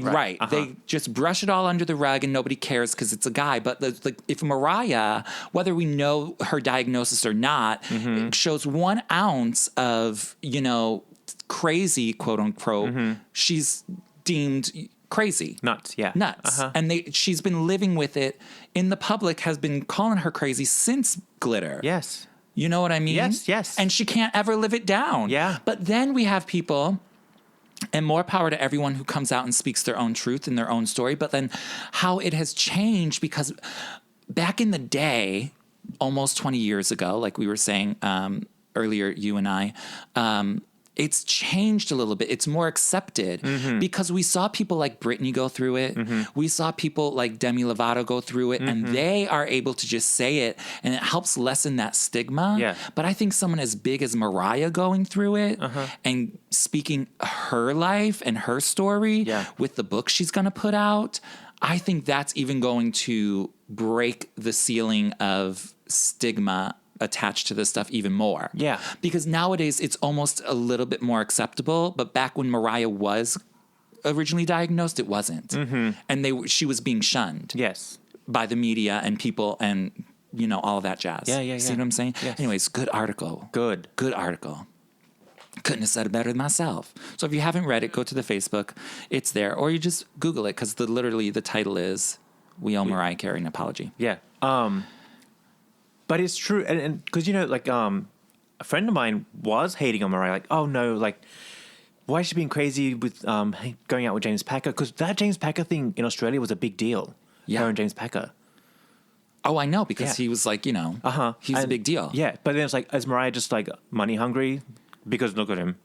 Right. They just brush it all under the rug and nobody cares because it's a guy. But if Mariah, whether we know her diagnosis or not, it shows 1 ounce of, crazy, quote unquote, she's deemed crazy. Nuts, yeah. Nuts. And she's been living with it. In the public has been calling her crazy since Glitter. Yes. You know what I mean? Yes. And she can't ever live it down. Yeah. But then we have people, and more power to everyone who comes out and speaks their own truth and their own story, but then how it has changed, because back in the day, almost 20 years ago, like we were saying earlier, you and I, it's changed a little bit. It's more accepted because we saw people like Britney go through it. We saw people like Demi Lovato go through it, and they are able to just say it, and it helps lessen that stigma. Yeah. But I think someone as big as Mariah going through it and speaking her life and her story with the book she's going to put out, I think that's even going to break the ceiling of stigma attached to this stuff even more. Yeah. Because nowadays it's almost a little bit more acceptable, but back when Mariah was originally diagnosed, it wasn't. And she was being shunned. Yes. By the media and people and, all of that jazz. Yeah. See what I'm saying? Yes. Anyways, good article. Good article. couldn't have said it better than myself. So if you haven't read it, go to the Facebook. It's there. Or you just Google it because literally the title is We Owe Mariah Carey an Apology. Yeah. But it's true. And because, a friend of mine was hating on Mariah. Like, oh, no, like, why is she being crazy with going out with James Packer? Because that James Packer thing in Australia was a big deal. Yeah. Her and James Packer. Oh, I know, because he was like, he's a big deal. Yeah, but then it's like, is Mariah just like money hungry? Because look at him.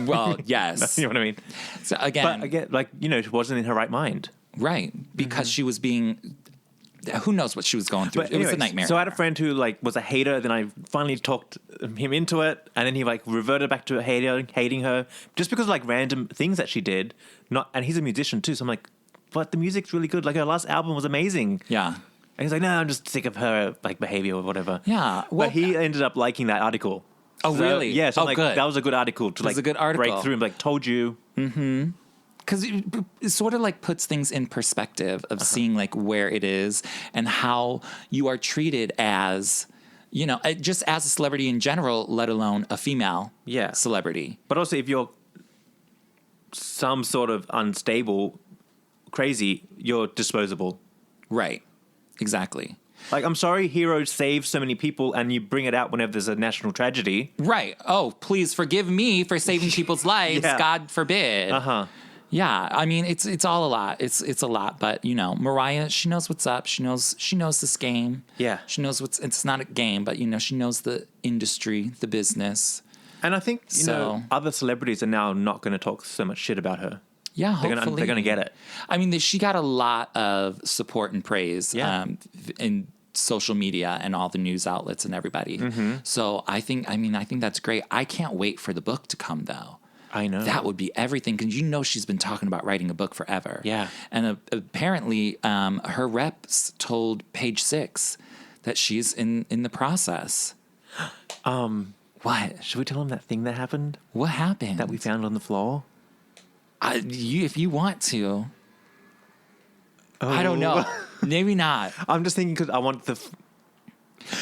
Well, yes. You know what I mean? So But again, she wasn't in her right mind. Right, because she was being... Who knows what she was going through? But it was a nightmare. So I had a friend who was a hater. Then I finally talked him into it, and then he reverted back to hating her just because of random things that she did. And he's a musician too, so I'm like, but the music's really good. Like her last album was amazing. Yeah. And he's like, no, I'm just sick of her behavior or whatever. Yeah. Well, but he ended up liking that article. Oh, really? Yeah. So good. That was a good article to a good article. break through and told you. Mm-hmm. Because it sort of puts things in perspective of seeing where it is and how you are treated as, just as a celebrity in general, let alone a female celebrity. But also if you're some sort of unstable, crazy, you're disposable. Right. Exactly. I'm sorry, heroes save so many people, and you bring it out whenever there's a national tragedy. Right. Oh, please forgive me for saving people's lives. Yeah. God forbid. Uh-huh. Yeah. I mean, it's all a lot. It's a lot. But Mariah, she knows what's up. She knows this game. Yeah. She knows it's not a game, but she knows the industry, the business. And I think other celebrities are now not going to talk so much shit about her. Yeah, they're hopefully. They're going to get it. I mean, she got a lot of support and praise in social media and all the news outlets and everybody. Mm-hmm. So I think that's great. I can't wait for the book to come, though. I know. That would be everything, because she's been talking about writing a book forever. Yeah. And apparently her reps told Page Six that she's in the process. What? Should we tell them that thing that happened? What happened? That we found on the floor? If you want to. Oh. I don't know. Maybe not. I'm just thinking because I want the full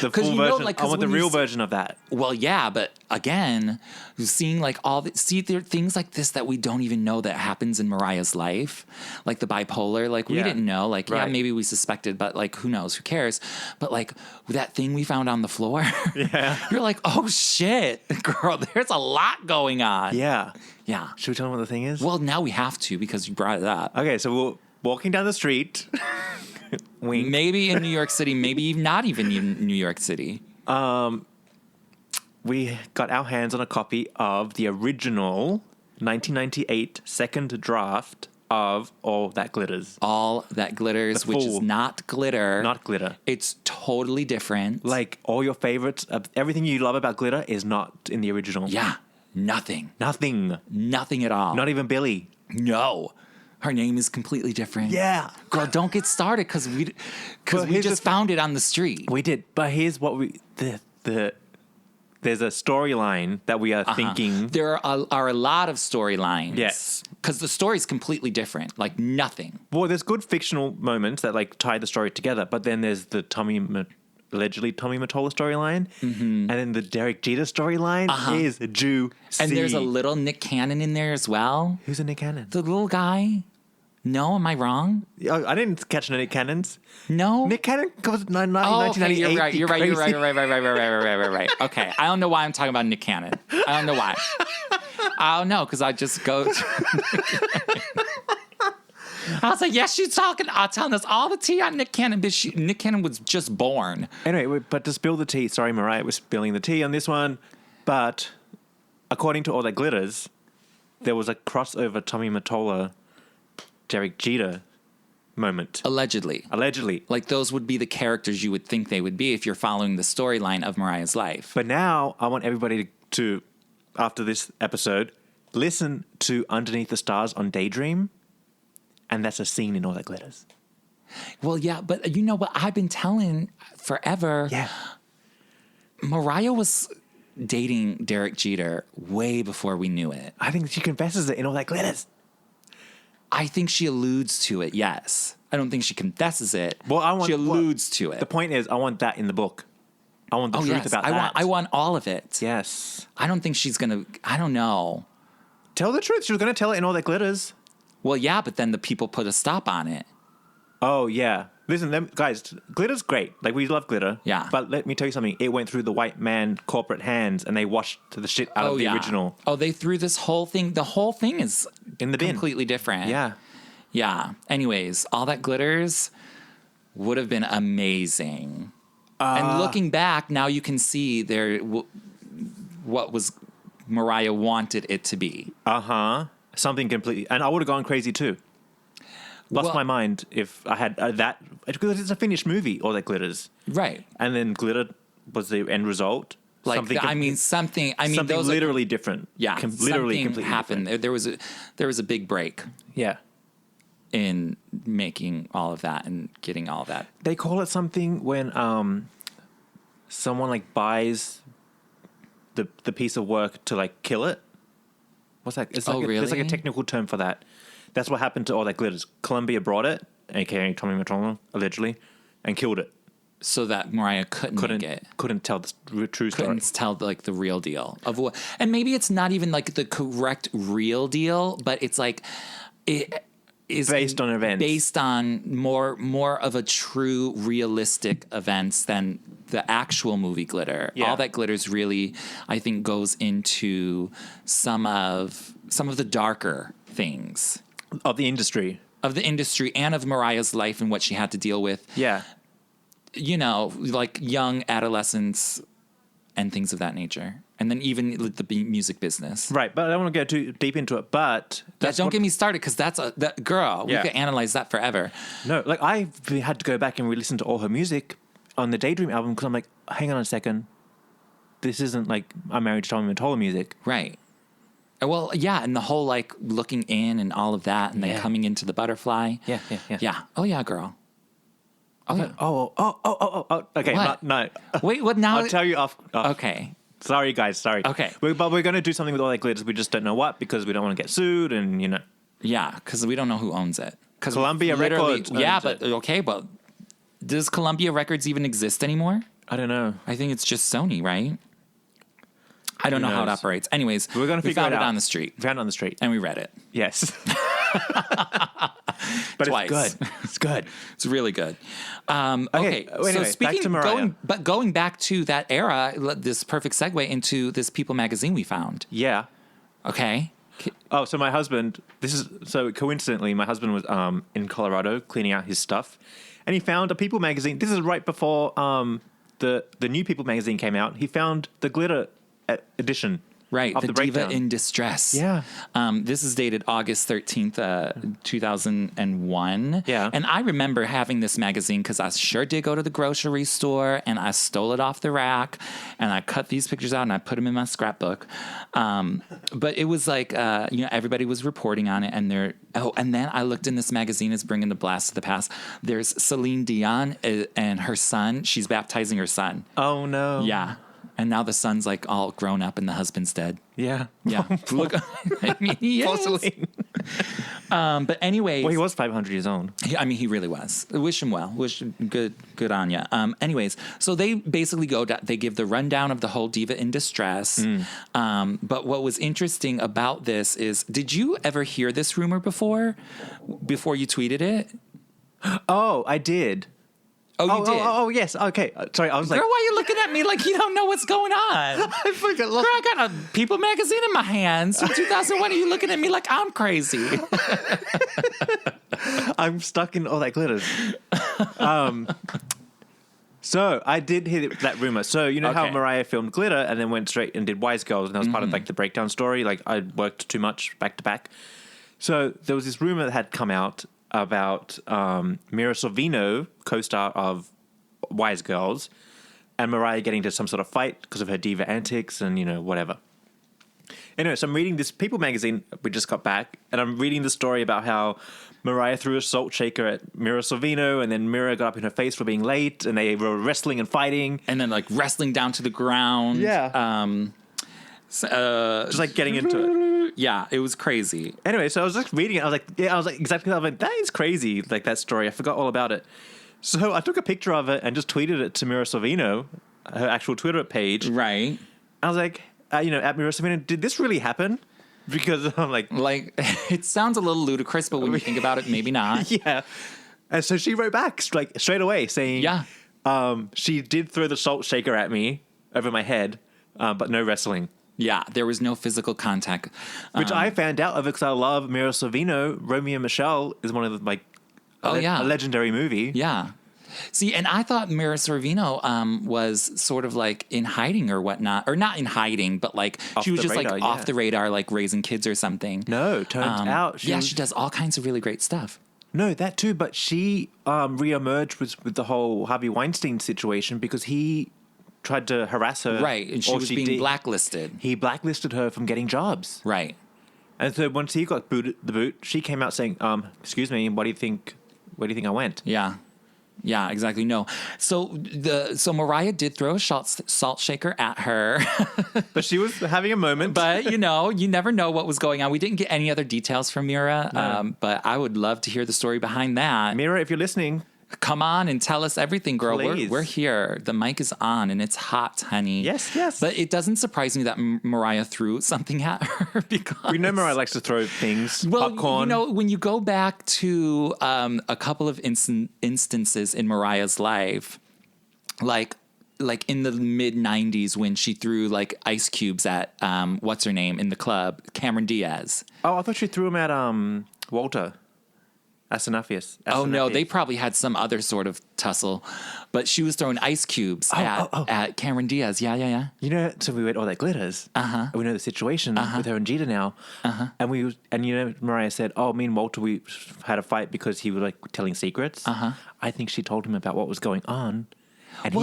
version. I want the real version of that. Well, yeah, but again, seeing there are things like this that we don't even know that happens in Mariah's life, like the bipolar. We didn't know. Yeah, maybe we suspected, but who knows? Who cares? But that thing we found on the floor. Yeah, you're like, oh shit, girl, there's a lot going on. Yeah, yeah. Should we tell them what the thing is? Well, now we have to because you brought it up. Okay, so we're walking down the street. Maybe in New York City, maybe not even in New York City. We got our hands on a copy of the original 1998 second draft of All That Glitters. All That Glitters, which is not glitter. Not glitter. It's totally different. All your favorites, everything you love about glitter is not in the original. Yeah, nothing. Nothing at all. Not even Billy. No. Her name is completely different. Yeah. Girl, don't get started because we just found it on the street. We did. But here's what there's a storyline that we are thinking. There are a lot of storylines. Yes. Because the story's completely different. Nothing. Well, there's good fictional moments that tie the story together. But then there's the allegedly Tommy Mottola storyline. Mm-hmm. And then the Derek Jeter storyline is juicy. And there's a little Nick Cannon in there as well. Who's a Nick Cannon? The little guy. No, am I wrong? I didn't catch any Nick Cannons. No? Nick Cannon was 1998. Okay, you're right. Okay, I don't know why I'm talking about Nick Cannon. I don't know why. I don't know, because I just go... I was like, yes, she's telling us all the tea on Nick Cannon, but Nick Cannon was just born. Anyway, but to spill the tea, sorry, Mariah, we're spilling the tea on this one, but according to All That Glitters, there was a crossover Tommy Mottola Derek Jeter moment. Allegedly. Those would be the characters you would think they would be if you're following the storyline of Mariah's life. But now I want everybody to after this episode, listen to Underneath the Stars on Daydream, and that's a scene in All That Glitters. Well, yeah, but you know what? I've been telling forever. Yeah. Mariah was dating Derek Jeter way before we knew it. I think she confesses it in All That Glitters. I think she alludes to it, yes. I don't think she confesses it. Well, she alludes to it. The point is, I want that in the book. I want the truth about that. I want all of it. Yes. I don't think she's going to, I don't know. Tell the truth. She was going to tell it in all that glitters. Well, yeah, but then the people put a stop on it. Oh, yeah. Listen, guys, glitter's great. Like, we love glitter. Yeah. But let me tell you something. It went through the white man corporate hands, and they washed the shit out of the original. Oh, they threw this whole thing. The whole thing is in the bin. Completely different. Yeah. Yeah. Anyways, all that glitters would have been amazing. And looking back, now you can see what was Mariah wanted it to be. Uh-huh. Something completely... And I would have gone crazy, too. Lost my mind if I had that... Because it's a finished movie, all that glitters. Right. And then glitter was the end result. Like, something something those literally different. Yeah. Literally completely happened. Different. There was a big break. Yeah. In making all of that and getting all of that. They call it something when someone like buys the piece of work to like kill it. What's that? It's like really? There's like a technical term for that. That's what happened to all that glitters. Columbia brought it, aka Tommy Mottola, allegedly, and killed it. So that Mariah couldn't make it. Couldn't tell the true story. Couldn't tell like the real deal of what. And maybe it's not even like the correct real deal, but it's like it is based on events. Based on more of a true realistic events than the actual movie glitter. Yeah. All that glitters really, I think, goes into some of the darker things. Of the industry And of Mariah's life and what she had to deal with. Yeah. You know, like young adolescents and things of that nature. And then even the music business. Right, but I don't want to go too deep into it, but... Don't get me started, because girl, we could analyze that forever. No, like, I had to go back and re-listen to all her music on the Daydream album, because I'm like, hang on a second. This isn't, like, I'm Married to Tommy Mottola music. Right. Well, yeah, and the whole, like, looking in and all of that, and then coming into the butterfly. Yeah. Yeah. Oh, yeah, girl. Okay. Oh. Okay, what? no. Wait, what now? I'll tell you off. Okay. Sorry, guys, sorry. Okay. But we're going to do something with all that glitters. We just don't know what, because we don't want to get sued and, you know. Yeah, because we don't know who owns it. Columbia Records. Yeah, but okay, but does Columbia Records even exist anymore? I don't know. I think it's just Sony, right? I don't know how it operates. Anyways, we're going to figure it out. We found it on the street. Found it on the street. And we read it. Yes. But Twice. It's good. It's good. It's really good. Okay. Anyway, So speaking, back to Mariah. going back to that era, this perfect segue into this People magazine we found. Yeah. Okay. Oh, so my husband, coincidentally, my husband was in Colorado cleaning out his stuff, and he found a People magazine. This is right before the new People magazine came out. He found the glitter edition. Right, of the the Diva Breakdown. in Distress. Yeah. This is dated August 13th, 2001. Yeah. And I remember having this magazine because I sure did go to the grocery store and I stole it off the rack and I cut these pictures out and I put them in my scrapbook. But it was like, everybody was reporting on it and and then I looked in this magazine, it's bringing the blast to the past. There's Celine Dion and her son. She's baptizing her son. Oh, no. Yeah. And now the son's like all grown up and the husband's dead. Yeah. Yeah. Look, I mean, he is. Porcelain. But anyway. Well, he was 500 years old. He really was. Wish him well. Good on you. Anyways, so they basically they give the rundown of the whole Diva in Distress. But what was interesting about this is, did you ever hear this rumor before you tweeted it? Oh, I did. Oh, you did? Oh, yes. Okay. Sorry, I was like... Girl, why are you looking at me like you don't know what's going on? I fucking lost... Girl, I got a People magazine in my hands. In 2001, are you looking at me like I'm crazy? I'm stuck in all that glitters. So I did hear that rumor. So you know how Mariah filmed Glitter and then went straight and did Wise Girls, and that was part of like the breakdown story. Like I worked too much back to back. So there was this rumor that had come out about Mira Sorvino, co-star of Wise Girls, and Mariah getting into some sort of fight because of her diva antics and, whatever. Anyway, so I'm reading this People magazine. We just got back, and I'm reading the story about how Mariah threw a salt shaker at Mira Sorvino, and then Mira got up in her face for being late, and they were wrestling and fighting. And then, like, wrestling down to the ground. Yeah. Just, like, getting into it. Yeah, it was crazy. Anyway, so I was just reading it. I was like, exactly. I was like, that is crazy. Like that story. I forgot all about it. So I took a picture of it and just tweeted it to Mira Sorvino her actual Twitter page. Right. I was like, at Mira Sorvino, did this really happen? Because I'm like, it sounds a little ludicrous, but when you think about it, maybe not. Yeah. And so she wrote back straight away saying, she did throw the salt shaker at me over my head, but no wrestling. Yeah, there was no physical contact. Which I found out of because I love Mira Sorvino. Romeo and Michelle is one of a legendary movie. Yeah. See, and I thought Mira Sorvino was sort of like in hiding or whatnot. Or not in hiding, but like she was just radar, off the radar, like raising kids or something. No, turns out she does all kinds of really great stuff. No, that too, but she re-emerged with the whole Harvey Weinstein situation because he tried to harass her. Right, and she was being blacklisted. He blacklisted her from getting jobs. Right. And so once he got the boot, she came out saying, excuse me, where do you think I went? Yeah. Yeah, exactly. No. So Mariah did throw a salt shaker at her. But she was having a moment. But, you never know what was going on. We didn't get any other details from Mira, but I would love to hear the story behind that. Mira, if you're listening, come on and tell us everything, girl. We're here. The mic is on and it's hot, honey. Yes. But it doesn't surprise me that Mariah threw something at her because we know Mariah likes to throw things. Well, popcorn. When you go back to a couple of instances in Mariah's life, like in the mid 90s when she threw like ice cubes at what's her name in the club, Cameron Diaz. Oh, I thought she threw them at Walter. Asanafius. Oh, no, they probably had some other sort of tussle. But she was throwing ice cubes at Cameron Diaz. Yeah. So we went, that glitters. Uh-huh. We know the situation with her and Jeter now. Uh-huh. And Mariah said, me and Walter, we had a fight because he was like telling secrets. Uh-huh. I think she told him about what was going on. And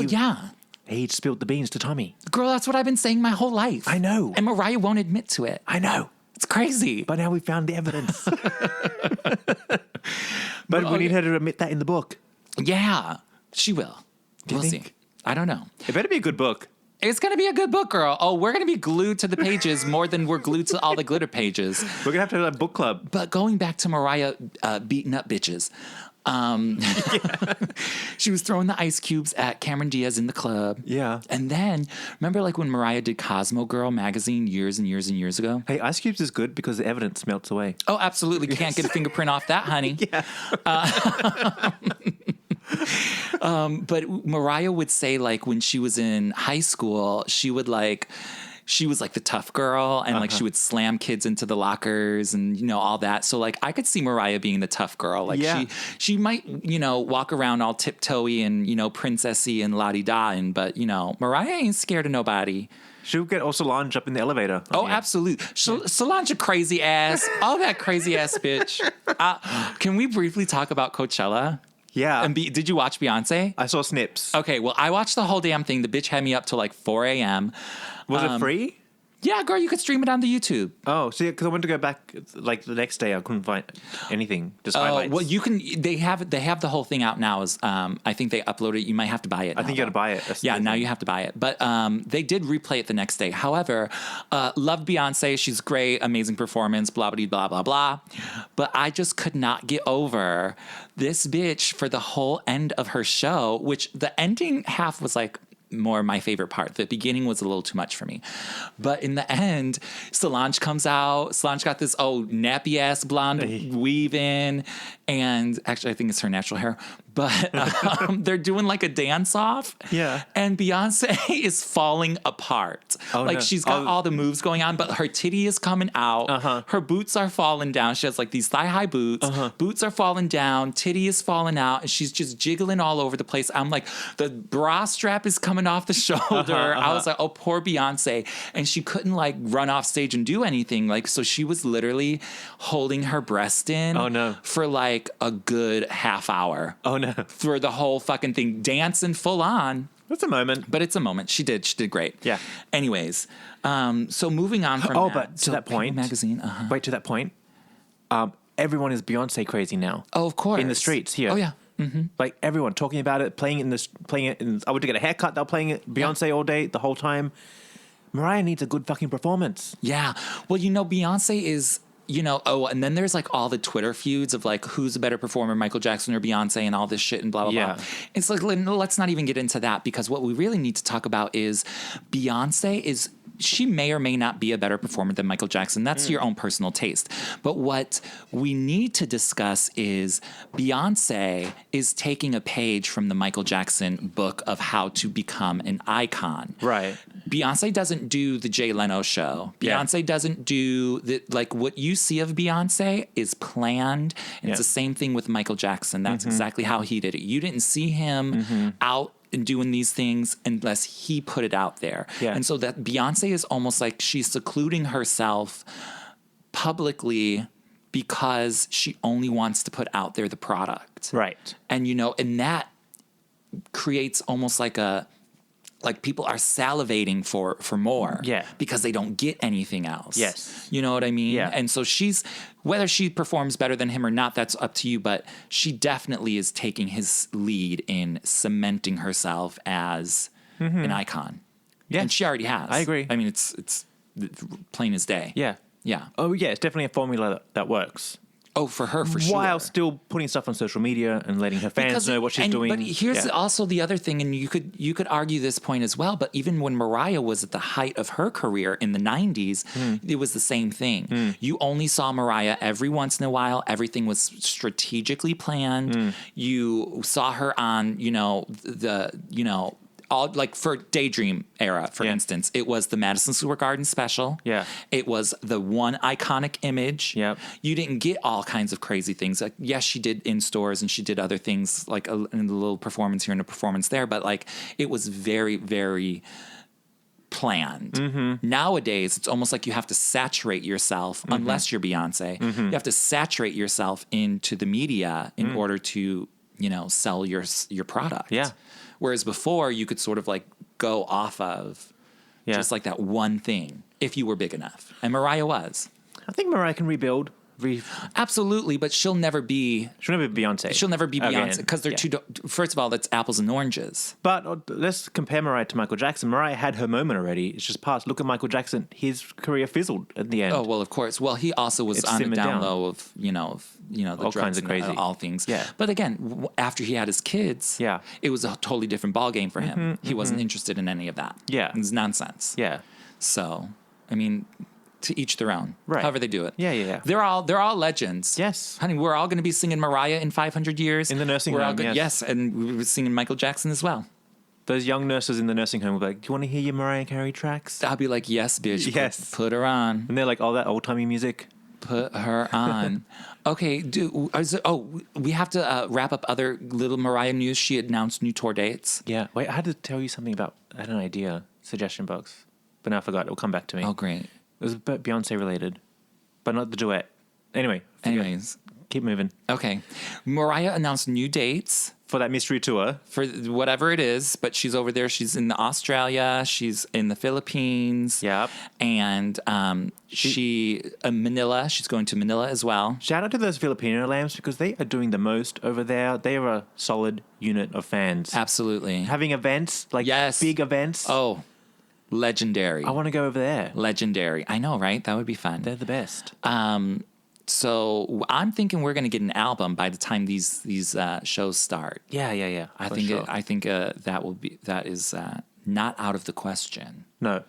he spilled the beans to Tommy. Girl, that's what I've been saying my whole life. I know. And Mariah won't admit to it. I know. It's crazy. But now we found the evidence. But we need her to admit that in the book. Yeah, she will. We'll see. I don't know. It better be a good book. It's going to be a good book, girl. Oh, we're going to be glued to the pages more than we're glued to all the glitter pages. We're going to have a book club. But going back to Mariah beating up bitches. She was throwing the ice cubes at Cameron Diaz in the club. Yeah. And then, remember like when Mariah did Cosmo Girl magazine years and years and years ago? Hey, ice cubes is good because the evidence melts away. Oh, absolutely. Yes. Can't get a fingerprint off that, honey. Yeah. But Mariah would say like when she was in high school, she was like the tough girl and like she would slam kids into the lockers and all that. So like I could see Mariah being the tough girl. Like she might walk around all tiptoey and princessy and la-di-da, but Mariah ain't scared of nobody. She'll get Solange up in the elevator. Oh, absolutely. Solange a crazy ass. All that crazy ass bitch. Can we briefly talk about Coachella? Yeah. And did you watch Beyonce? I saw snips. Okay, well, I watched the whole damn thing. The bitch had me up till like 4 a.m. Was it free? Yeah, girl, you could stream it on the YouTube. Oh, see, because I went to go back like the next day, I couldn't find anything. Just highlights. Well, you can. They have the whole thing out now. I think they uploaded it. You might have to buy it. I think you got to buy it. Now you have to buy it. But they did replay it the next day. However, loved Beyonce. She's great, amazing performance. Blah blah blah blah blah. But I just could not get over this bitch for the whole end of her show. Which the ending half was like more my favorite part. The beginning was a little too much for me. But in the end, Solange comes out. Solange got this nappy ass blonde weave in. And actually, I think it's her natural hair. But they're doing like a dance off. Yeah. And Beyonce is falling apart. She's got all the moves going on, but her titty is coming out. Uh-huh. Her boots are falling down. She has like these thigh-high boots. Uh-huh. Boots are falling down. Titty is falling out. And she's just jiggling all over the place. I'm like, the bra strap is coming off the shoulder. I was like, oh, poor Beyonce. And she couldn't like run off stage and do anything. Like, so she was literally holding her breast in. Oh, no. For like a good half hour. Oh, no. For the whole fucking thing, dancing full on. That's a moment. But it's a moment. She did great. Yeah. Anyways, so moving on from that. But to that point. Magazine. Wait, to that point. Everyone is Beyonce crazy now. Oh, of course. In the streets here. Oh, yeah. Mm-hmm. Like everyone talking about it, playing it in, I went to get a haircut, they're playing it Beyonce all day, the whole time. Mariah needs a good fucking performance. Yeah. Well, Beyonce is, and then there's like all the Twitter feuds of like who's a better performer, Michael Jackson or Beyonce, and all this shit and blah, blah, blah. It's like, let's not even get into that, because what we really need to talk about is Beyonce she may or may not be a better performer than Michael Jackson. That's your own personal taste. But what we need to discuss is Beyonce is taking a page from the Michael Jackson book of how to become an icon. Right. Beyonce doesn't do the Jay Leno show. Beyonce doesn't do like what you see of Beyonce is planned. And it's the same thing with Michael Jackson. That's exactly how he did it. You didn't see him out and doing these things unless he put it out there. Yeah. And so that Beyonce is almost like she's secluding herself publicly because she only wants to put out there the product. Right. And, and that creates almost like people are salivating for more. Yeah. Because they don't get anything else. Yes. You know what I mean? Yeah. And so whether she performs better than him or not, that's up to you. But she definitely is taking his lead in cementing herself as an icon. Yeah. And she already has. I agree. I mean, it's plain as day. Yeah. Yeah. Oh, yeah. It's definitely a formula that works. Oh, for her, for sure. While still putting stuff on social media and letting her fans know what she's doing. But here's also the other thing, and you could argue this point as well, but even when Mariah was at the height of her career in the 90s, it was the same thing. You only saw Mariah every once in a while. Everything was strategically planned. You saw her on, all like for Daydream era, for instance, it was the Madison Square Garden special. Yeah. It was the one iconic image. Yep. You didn't get all kinds of crazy things. Like, yes, she did in stores and she did other things like in a little performance here and a performance there, but like it was very, very planned. Nowadays, it's almost like you have to saturate yourself, unless you're Beyonce, you have to saturate yourself into the media in order to, sell your product. Yeah. Whereas before, you could sort of like go off of just like that one thing if you were big enough. And Mariah was. I think Mariah can rebuild. Absolutely, but she'll never be Beyonce. She'll never be Beyonce because they're first of all, that's apples and oranges. But let's compare Mariah to Michael Jackson. Mariah had her moment already. It's just past. Look at Michael Jackson. His career fizzled at the end. Oh, well, of course. Well, he also was on the down low of, the all drugs kinds of crazy. All things. Yeah. But again, after he had his kids, it was a totally different ballgame for him. He wasn't interested in any of that. Yeah. It was nonsense. Yeah. So, I mean, to each their own. Right. However they do it. Yeah. They're all legends. Yes. Honey, we're all going to be singing Mariah in 500 years. In the nursing home, yes. And we were singing Michael Jackson as well. Those young nurses in the nursing home will be like, do you want to hear your Mariah Carey tracks? I'll be like, yes, bitch. Yes. Put her on. And they're like, all that old-timey music. Put her on. Okay. We have to wrap up other little Mariah news. She announced new tour dates. Yeah. Wait, I had to tell you something about, I had an idea, suggestion box. But now I forgot. It'll come back to me. Oh, great. It was a bit Beyonce related, but not the duet. Anyways, keep moving. Okay. Mariah announced new dates. For that mystery tour. For whatever it is, but she's over there. She's in Australia. She's in the Philippines. Yep. And Manila. She's going to Manila as well. Shout out to those Filipino lambs because they are doing the most over there. They are a solid unit of fans. Absolutely. Having events, like big events. Oh, legendary. I want to go over there. Legendary. I know, right? That would be fun. They're the best. So I'm thinking we're going to get an album by the time these shows start. Yeah. I think that is not out of the question. No,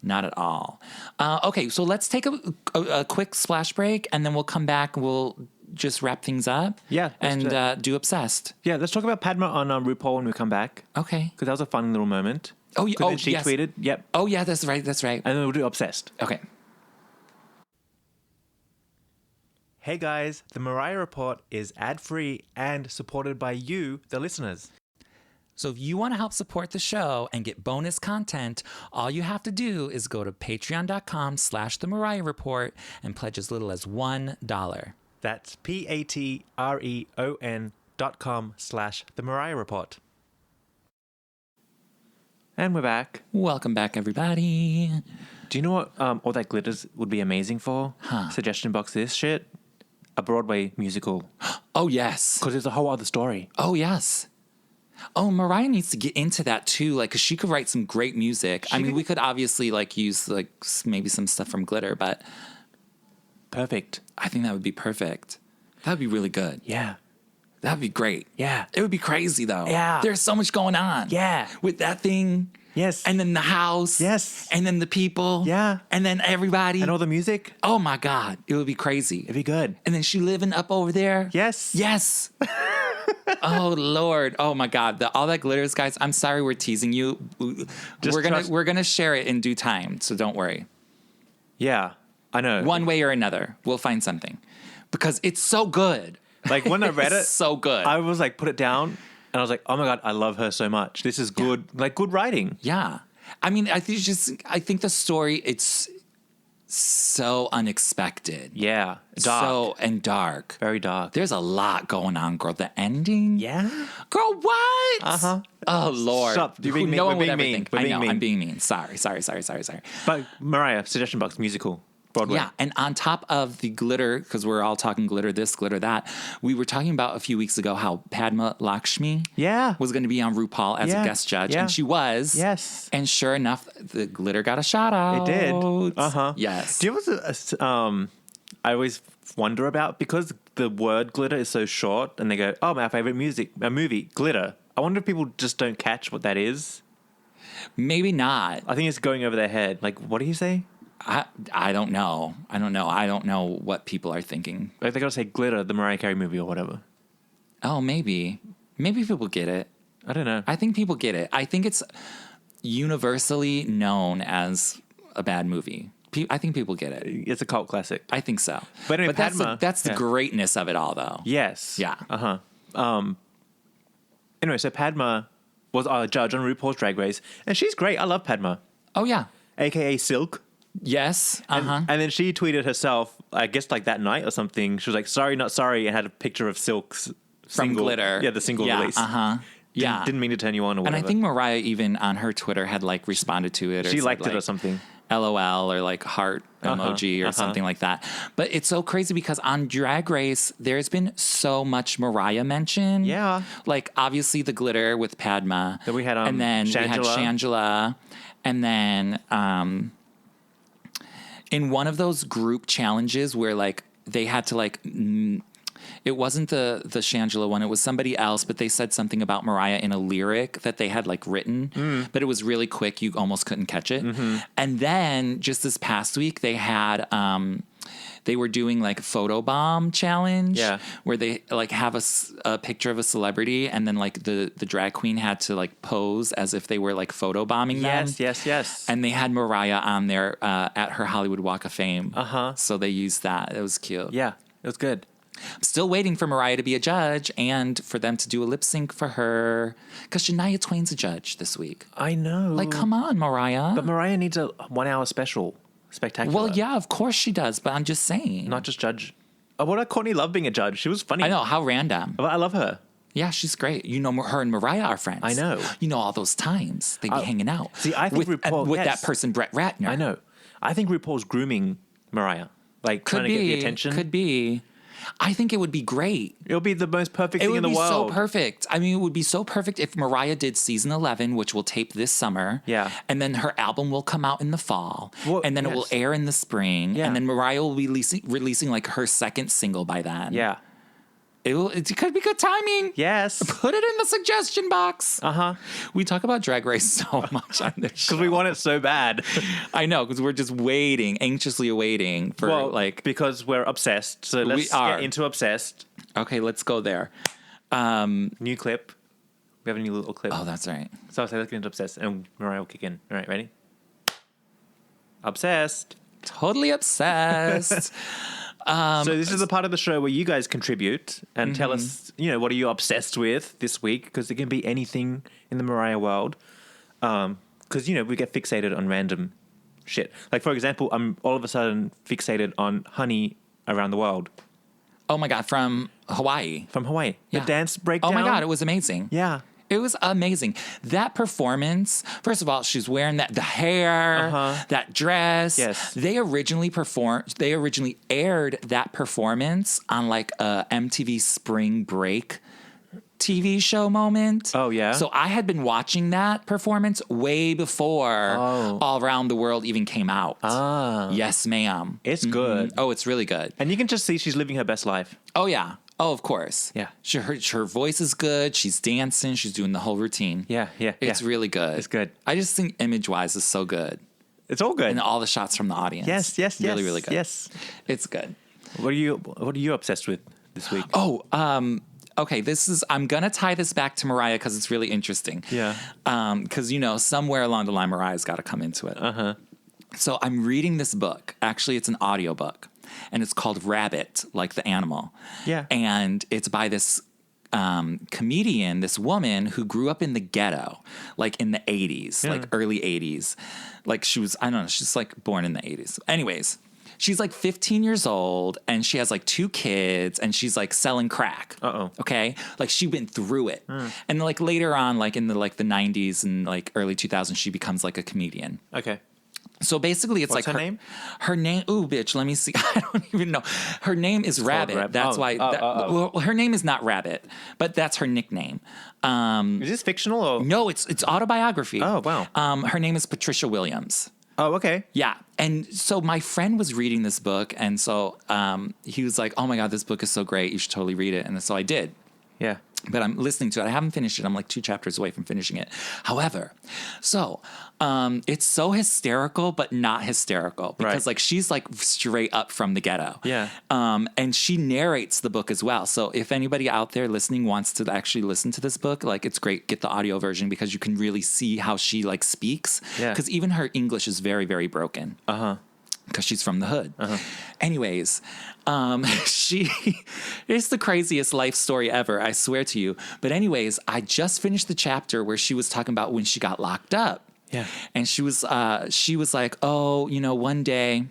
not at all. Okay, so let's take a quick splash break, and then we'll come back. We'll just wrap things up. Yeah, and do Obsessed. Yeah, let's talk about Padma on RuPaul when we come back. Okay, because that was a fun little moment. She tweeted. Yep. Oh yeah, that's right. And then we'll do Obsessed. Okay. Hey guys, the Mariah Report is ad-free and supported by you, the listeners. So if you want to help support the show and get bonus content, all you have to do is go to patreon.com/The Mariah Report and pledge as little as $1. That's patreon.com/The Mariah Report. And we're back. Welcome back, everybody. Do you know what all that glitters would be amazing for? Suggestion box this shit. A Broadway musical. Oh, yes. Because it's a whole other story. Oh, yes. Oh, Mariah needs to get into that, too. Like, because she could write some great music. We could obviously, use, maybe some stuff from Glitter, but... perfect. I think that would be perfect. That would be really good. Yeah. That would be great. Yeah. It would be crazy, though. Yeah. There's so much going on. Yeah. With that thing. Yes. And then the house. Yes. And then the people. Yeah. And then everybody. And all the music. Oh, my God. It would be crazy. It'd be good. And then she living up over there. Yes. Yes. Oh, Lord. Oh, my God. All that glitters, guys. I'm sorry we're teasing you. We're gonna share it in due time, so don't worry. Yeah, I know. One way or another, we'll find something. Because it's so good. Like, when I read it, so good. I was like, put it down, and I was like, oh my God, I love her so much. This is good, like good writing. Yeah. I mean, I think the story, it's so unexpected. Yeah. Dark. And dark. Very dark. There's a lot going on, girl. The ending. Yeah. Girl, what? Uh-huh. Oh, Lord. Stop. You're being mean. No one We're would being ever mean. think. We're I being know, mean. I'm being mean. Sorry. But Mariah, suggestion box, musical. Broadway. Yeah, and on top of the glitter, because we're all talking glitter this, glitter that, we were talking about a few weeks ago how Padma Lakshmi was going to be on RuPaul as a guest judge, and she was. Yes. And sure enough, the glitter got a shout out. It did. Uh-huh. Yes. Do you know what I always wonder about? Because the word glitter is so short, and they go, oh, my favorite movie, glitter. I wonder if people just don't catch what that is. Maybe not. I think it's going over their head. Like, what do you say? I don't know. I don't know what people are thinking. Like, they gotta say glitter, the Mariah Carey movie or whatever. Oh, maybe. Maybe people get it. I don't know. I think people get it. I think it's universally known as a bad movie. I think people get it. It's a cult classic. I think so. But anyway, that's the greatness of it all, though. Yes. Yeah. Uh-huh. Anyway, so Padma was our judge on RuPaul's Drag Race, and she's great. I love Padma. Oh, yeah. AKA Silk. Yes. Uh-huh. And then she tweeted herself, I guess like that night or something. She was like, sorry, not sorry, and had a picture of Silk's single. Glitter. Yeah, the single release. Uh-huh. Yeah. Didn't mean to turn you on or whatever. And I think Mariah even on her Twitter had like responded to it. Or she liked like, it or something. LOL or like heart emoji or something like that. But it's so crazy because on Drag Race, there's been so much Mariah mention. Yeah. Like obviously the glitter with Padma. Then we had and then we had Shangela. And then in one of those group challenges where like they had to like it wasn't the Shangela one, it was somebody else, but they said something about Mariah in a lyric that they had like written, but it was really quick, you almost couldn't catch it. And then just this past week they had they were doing like a photobomb challenge where they like have a picture of a celebrity and then like the drag queen had to like pose as if they were like photobombing them. Yes. And they had Mariah on there at her Hollywood Walk of Fame. So they used that. It was cute. Yeah, it was good. I'm still waiting for Mariah to be a judge and for them to do a lip sync for her. Because Shania Twain's a judge this week. I know. Like, come on, Mariah. But Mariah needs a 1 hour special. Spectacular. Well, yeah, of course she does, but I'm just saying. Not just judge. Oh, what about Courtney Love being a judge? She was funny. I know, how random. But I love her. Yeah, she's great. You know, her and Mariah are friends. I know. You know, all those times they'd be hanging out. See, I think RuPaul... with that person, Brett Ratner. I know. I think RuPaul's grooming Mariah. Like, trying to get the attention. Could be. I think it would be great. It'll be the most perfect thing in the world. It would be so perfect. I mean, it would be so perfect if Mariah did season 11, which will tape this summer. Yeah. And then her album will come out in the fall. Well, and then it will air in the spring. Yeah. And then Mariah will be releasing like her second single by then. Yeah. It could be good timing. Yes. Put it in the suggestion box. Uh-huh. We talk about Drag Race so much on this show. Because we want it so bad. I know, because we're just anxiously awaiting for because we're obsessed. So let's get into obsessed. Okay, let's go there. New clip. We have a new little clip. Oh, that's right. So I'll say let's get into obsessed and Mariah will kick in. All right, ready? Obsessed. Totally obsessed. So this is the part of the show where you guys contribute and tell us, what are you obsessed with this week? Because it can be anything in the Mariah world. Because, we get fixated on random shit. Like, for example, I'm all of a sudden fixated on Honey Around the World. Oh, my God, from Hawaii. From Hawaii. Yeah. The dance breakdown. Oh, my God, it was amazing. Yeah. It was amazing. That performance, first of all, she's wearing the hair, that dress. Yes. They originally aired that performance on like a MTV Spring Break TV show moment. Oh, yeah? So I had been watching that performance way before All Around the World even came out. Ah. Yes, ma'am. It's good. Oh, it's really good. And you can just see she's living her best life. Oh, yeah. Oh, of course. Yeah. Her voice is good. She's dancing. She's doing the whole routine. Yeah. It's really good. It's good. I just think image-wise is so good. It's all good. And all the shots from the audience. Yes. Really, really good. Yes. It's good. What are you obsessed with this week? Oh, okay, I'm going to tie this back to Mariah because it's really interesting. Yeah. Because, somewhere along the line, Mariah's got to come into it. Uh-huh. So I'm reading this book. Actually, it's an audiobook. And it's called Rabbit, like the animal. Yeah. And it's by this comedian, this woman who grew up in the ghetto, like in the 80s, like early 80s. Like she's like born in the 80s. Anyways. She's like 15 years old and she has like 2 kids and she's like selling crack. Uh-oh. Okay. Like she went through it. And like later on, like in the 90s and like early 2000s, she becomes like a comedian. Okay. So basically it's What's like her name? Her name. Ooh, bitch. Let me see. I don't even know. Her name is Rabbit. That's why. Well, her name is not Rabbit, but that's her nickname. Is this fictional or? No, it's autobiography. Oh, wow. Her name is Patricia Williams. Oh, okay. Yeah. And so my friend was reading this book. And so he was like, oh, my God, this book is so great. You should totally read it. And so I did. Yeah. But I'm listening to it. I haven't finished it. I'm like 2 chapters away from finishing it. However, so it's so hysterical, but not hysterical. Because like she's like straight up from the ghetto. Yeah. And she narrates the book as well. So if anybody out there listening wants to actually listen to this book, like it's great. Get the audio version because you can really see how she like speaks. Yeah. Because even her English is very, very broken. Uh-huh. Because she's from the hood. Anyways, it's the craziest life story ever, I swear to you. But anyways, I just finished the chapter where she was talking about when she got locked up. Yeah. And she was like, oh, one day,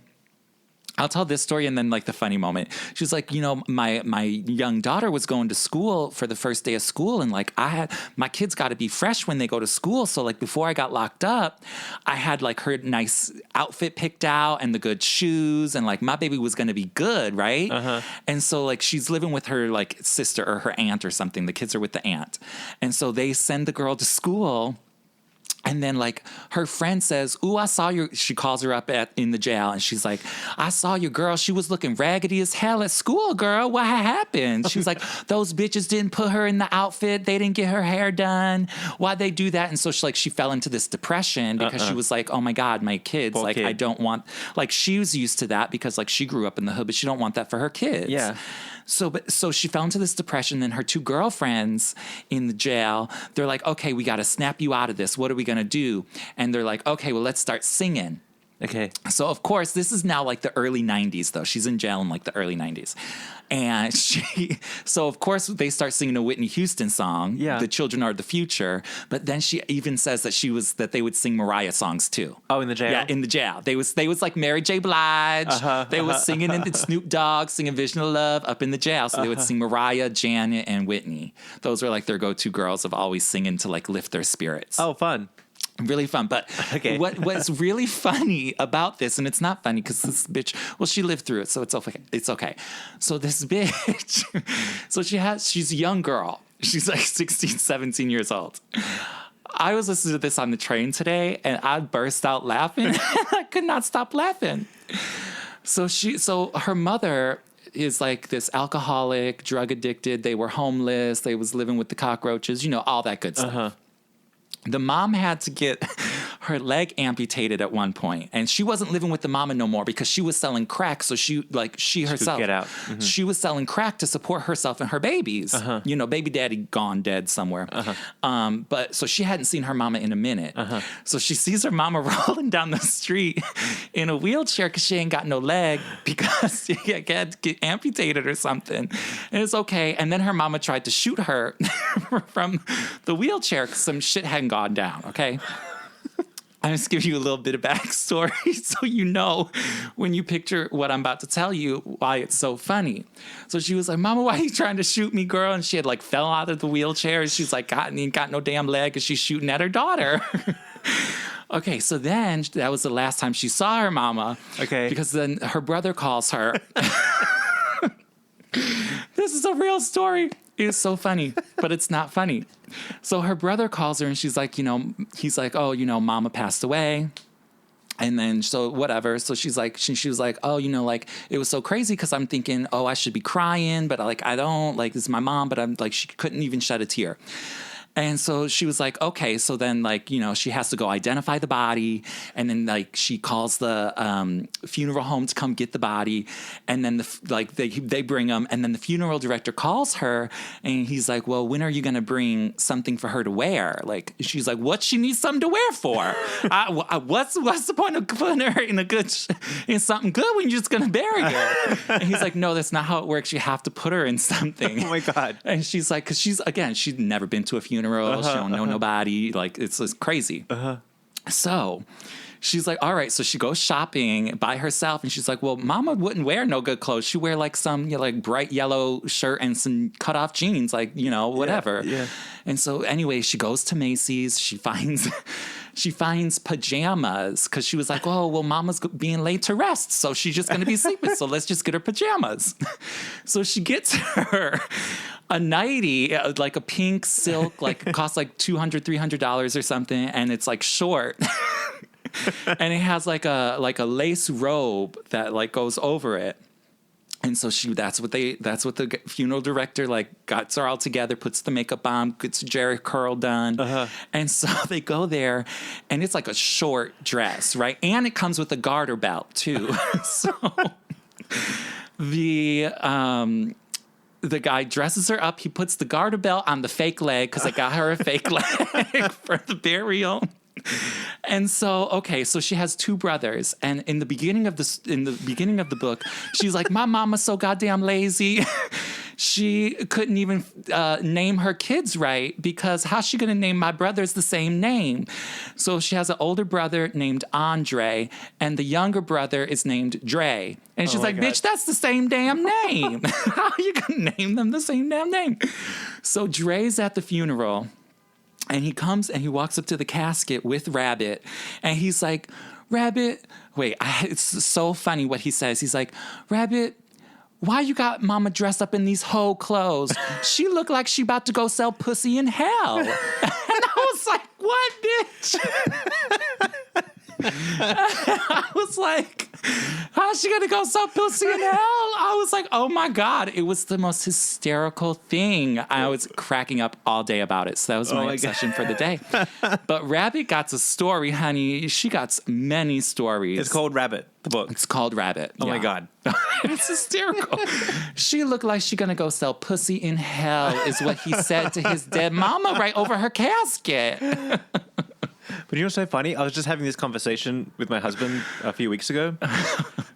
I'll tell this story and then like the funny moment. She was like, my young daughter was going to school for the first day of school. And like my kids got to be fresh when they go to school. So like before I got locked up, I had like her nice outfit picked out and the good shoes. And like my baby was going to be good. Right. Uh-huh. And so like she's living with her like sister or her aunt or something. The kids are with the aunt. And so they send the girl to school. And then, like, her friend says, ooh, I saw your... She calls her up in the jail, and she's like, I saw your girl. She was looking raggedy as hell at school, girl. What happened? She was like, those bitches didn't put her in the outfit. They didn't get her hair done. Why'd they do that? And so, she fell into this depression because she was like, oh, my God, my kids. Poor kid. I don't want... Like, she was used to that because, like, she grew up in the hood, but she don't want that for her kids. Yeah. So she fell into this depression. Then her 2 girlfriends in the jail, they're like, okay, we got to snap you out of this. What are we going to do? And they're like, okay, well, let's start singing. Okay. So, of course, this is now like the early 90s, though. She's in jail in like the early 90s. And so of course, they start singing a Whitney Houston song, Yeah. The Children Are the Future. But then she even says that they would sing Mariah songs too. Oh, in the jail? Yeah, in the jail. They was like Mary J. Blige. They was singing in Snoop Dogg, singing Vision of Love up in the jail. So they would sing Mariah, Janet, and Whitney. Those were like their go-to girls of always singing to like lift their spirits. Oh, fun. Really fun. But Okay. what's really funny about this, and it's not funny because this bitch, well, she lived through it, so it's okay. It's okay. So this bitch, so she's a young girl. She's like 16, 17 years old. I was listening to this on the train today, and I burst out laughing. I could not stop laughing. So her mother is like this alcoholic, drug addicted. They were homeless. They was living with the cockroaches, all that good stuff. The mom had to get her leg amputated at one point, and she wasn't living with the mama no more because she was selling crack. So she herself, get out. Mm-hmm. She was selling crack to support herself and her babies. Baby daddy gone dead somewhere. But so she hadn't seen her mama in a minute. So she sees her mama rolling down the street in a wheelchair because she ain't got no leg because she had to get amputated or something. And it's okay. And then her mama tried to shoot her from the wheelchair because some shit hadn't gone down. Okay. I'm just giving you a little bit of backstory so you know when you picture what I'm about to tell you why it's so funny. So she was like, Mama, why are you trying to shoot me, girl? And she had like fell out of the wheelchair and she's like, ain't got no damn leg and she's shooting at her daughter. Okay, so then that was the last time she saw her mama. Okay. Because then her brother calls her. This is a real story. It's so funny. but it's not funny. So her brother calls her and she's like, he's like, oh, mama passed away. And then, so whatever. So she's like, she was like, oh, like, it was so crazy because I'm thinking, oh, I should be crying, but like, I don't, like, this is my mom, but I'm like, she couldn't even shed a tear. And so she was like, okay, so then like, she has to go identify the body. And then like she calls the funeral home to come get the body. And then they bring them. And then the funeral director calls her and he's like, well, when are you going to bring something for her to wear? Like, she's like, what she needs something to wear for? What's the point of putting her in something good when you're just going to bury her? And he's like, no, that's not how it works. You have to put her in something. Oh my God. And she's like, because she'd never been to a funeral. She don't know nobody. Like, it's crazy. So she's like, all right. So she goes shopping by herself, and she's like, well, mama wouldn't wear no good clothes. She wear like some like bright yellow shirt and some cut off jeans, like, whatever. Yeah. And so anyway, she goes to Macy's. She finds pajamas because she was like, oh, well, mama's being laid to rest, so she's just going to be sleeping. So let's just get her pajamas. So she gets her a nightie, like a pink silk, like it costs like $200, $300 or something. And it's like short. And it has like a lace robe that like goes over it. And so that's what the funeral director like gets her all together, puts the makeup on, gets Jerry curl done. And so they go there and it's like a short dress, right? And it comes with a garter belt too. So the guy dresses her up. He puts the garter belt on the fake leg because I got her a fake leg for the burial. And so, okay, so she has two brothers, and in the beginning of the book, she's like, my mama's so goddamn lazy. She couldn't even name her kids right because how's she going to name my brothers the same name? So she has an older brother named Andre, and the younger brother is named Dre. And she's like, bitch, that's the same damn name. How are you going to name them the same damn name? So Dre's at the funeral. And he comes and he walks up to the casket with Rabbit. And he's like, Rabbit, it's so funny what he says. He's like, Rabbit, why you got mama dressed up in these hoe clothes? She looked like she about to go sell pussy in hell. And I was like, what, bitch? I was like, how's she gonna go sell pussy in hell? I was like, oh my God. It was the most hysterical thing. I was cracking up all day about it. So that was my obsession for the day. But Rabbit got a story, honey. She got many stories. It's called Rabbit, the book. It's called Rabbit. Oh my God. It's hysterical. She looked like she gonna go sell pussy in hell is what he said to his dead mama right over her casket. But you know what's so funny? I was just having this conversation with my husband a few weeks ago.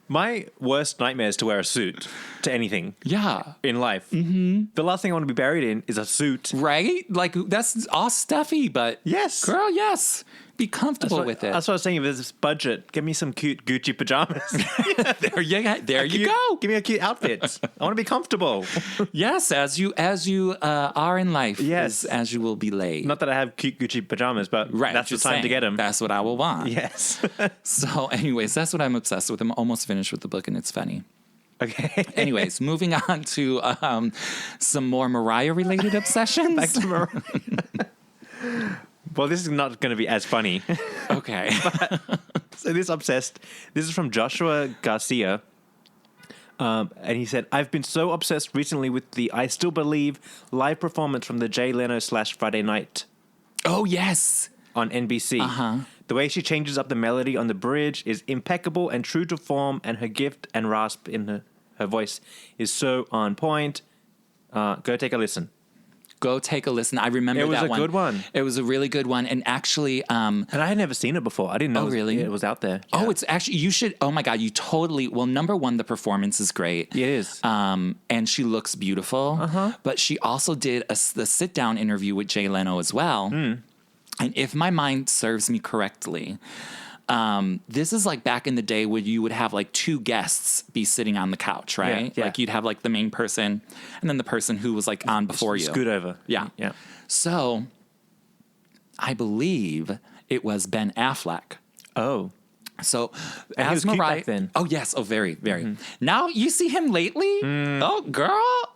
My worst nightmare is to wear a suit to anything. Yeah. In life. Mm-hmm. The last thing I want to be buried in is a suit. Right? Like, that's all stuffy, but... Yes. Girl, yes. Be comfortable with it. That's what I was saying. If there's this budget, get me some cute Gucci pajamas. There you go. Give me a cute outfit. I want to be comfortable. Yes, as you are in life. Yes. As you will be laid. Not that I have cute Gucci pajamas, but that's the time to get them. That's what I will want. Yes. So anyways, that's what I'm obsessed with. I'm almost finished with the book and it's funny. Okay. Anyways, moving on to some more Mariah-related obsessions. Back to Mariah. Well, this is not going to be as funny. Okay. So this is from Joshua Garcia. And he said, I've been so obsessed recently with the I Still Believe live performance from the Jay Leno / Friday Night. Oh, yes. On NBC. Uh-huh. The way she changes up the melody on the bridge is impeccable and true to form, and her gift and rasp in her voice is so on point. Go take a listen. Go take a listen. I remember that one. It was a good one. It was a really good one. And actually... and I had never seen it before. I didn't know it was out there. Yeah. Oh, it's actually... You should... Oh, my God. You totally... Well, number one, the performance is great. It is. And she looks beautiful. Uh-huh. But she also did the sit-down interview with Jay Leno as well. Mm. And if my mind serves me correctly... this is like back in the day where you would have like two guests be sitting on the couch, right? Yeah. Like you'd have like the main person and then the person who was like on before you. Scoot over. Yeah. Yeah. So I believe it was Ben Affleck. Oh. So and as he was Mariah, cute back then. Oh yes. Oh, very, very. Mm-hmm. Now you see him lately? Oh, girl.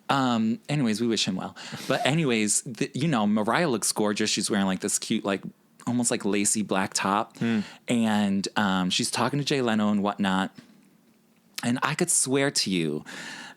Anyways, we wish him well. But anyways, Mariah looks gorgeous. She's wearing like this cute, like almost like lacy black top. And she's talking to Jay Leno and whatnot. And I could swear to you,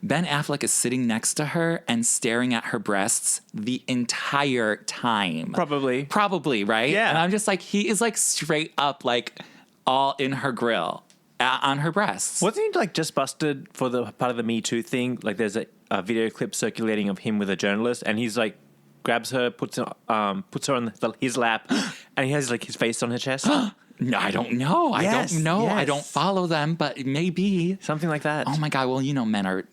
Ben Affleck is sitting next to her and staring at her breasts the entire time. Probably, right? Yeah. And I'm just like, he is like straight up, like all in her grill on her breasts. Wasn't he like just busted for the part of the Me Too thing? Like there's a video clip circulating of him with a journalist, and he's like grabs her, puts her on his lap, and he has like his face on her chest. No, I don't know. Yes, I don't know. yes. I don't follow them, but maybe. Something like that. Oh my God. Well, men are,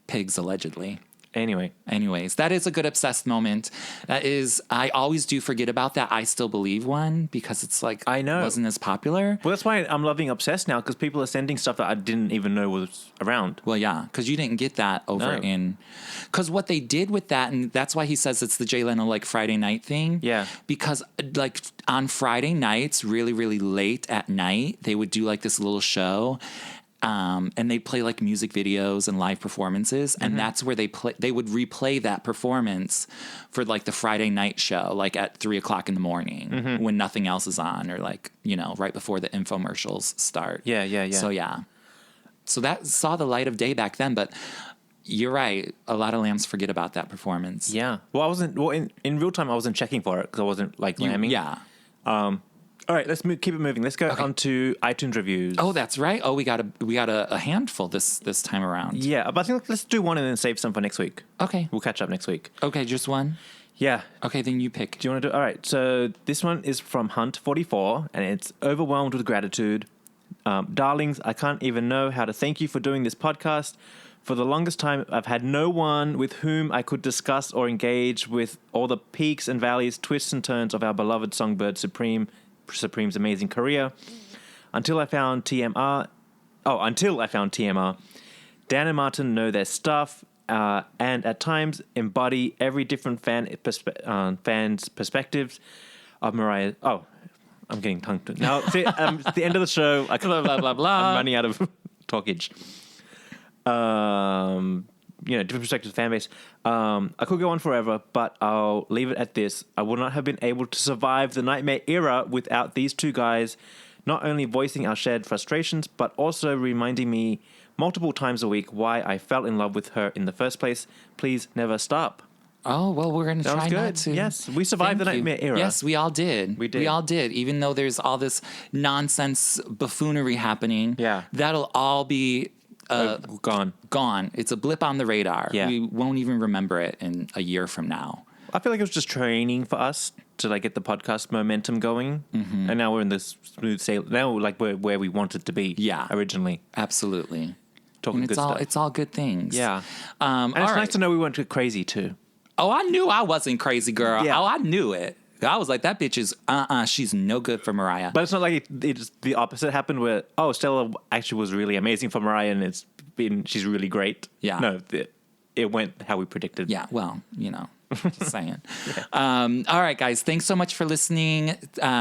pigs allegedly. Anyways, that is a good obsessed moment. That is, I always do forget about that I Still Believe one because it's like, I know. Wasn't as popular. Well, that's why I'm loving Obsessed now, because people are sending stuff that I didn't even know was around. Well, yeah, because you didn't get that over because what they did with that, and that's why he says it's the Jay Leno like Friday night thing. Yeah. Because like on Friday nights, really, really late at night, they would do like this little show. And they'd play like music videos and live performances. And that's where they would replay that performance for like the Friday night show, like at 3:00 in the morning when nothing else is on, or like, right before the infomercials start. Yeah. So that saw the light of day back then, but you're right. A lot of lambs forget about that performance. Yeah. Well, in real time, I wasn't checking for it because I wasn't like lambing. Yeah. All right, let's keep it moving. Let's go on to iTunes reviews. Oh, that's right. Oh, we got a handful this time around. Yeah, but I think let's do one and then save some for next week. Okay. We'll catch up next week. Okay, just one? Yeah. Okay, then you pick. Do you want to do? All right. So this one is from Hunt44, and it's overwhelmed with gratitude. Darlings, I can't even know how to thank you for doing this podcast. For the longest time, I've had no one with whom I could discuss or engage with all the peaks and valleys, twists and turns of our beloved songbird Supreme's amazing career. Until I found TMR. Dan and Martin know their stuff, and at times embody every different fan's perspectives of Mariah. Oh, I'm getting tongue-tied. Now, see, at the end of the show, Blah, blah, blah, blah. I'm running out of talkage. Different perspectives of fan base. I could go on forever, but I'll leave it at this. I would not have been able to survive the Nightmare era without these two guys not only voicing our shared frustrations, but also reminding me multiple times a week why I fell in love with her in the first place. Please never stop. Oh, well, we're going to try not to. Yes, we survived the Nightmare era. Yes, we all did. We did. We all did. Even though there's all this nonsense buffoonery happening, that'll all be... Gone. It's a blip on the radar. Yeah. We won't even remember it in a year from now. I feel like it was just training for us to like get the podcast momentum going, and now we're in this smooth sail. Now, like we're where we wanted to be. Yeah, originally, absolutely. Talking and good stuff. It's all good things. Yeah, and it's nice to know we weren't crazy too. Oh, I knew I wasn't crazy, girl. Yeah. Oh, I knew it. I was like, that bitch is, she's no good for Mariah. But it's not like it's the opposite happened where, Stella actually was really amazing for Mariah and she's really great. Yeah. No, it went how we predicted. Yeah, well, just saying. All right, guys, thanks so much for listening.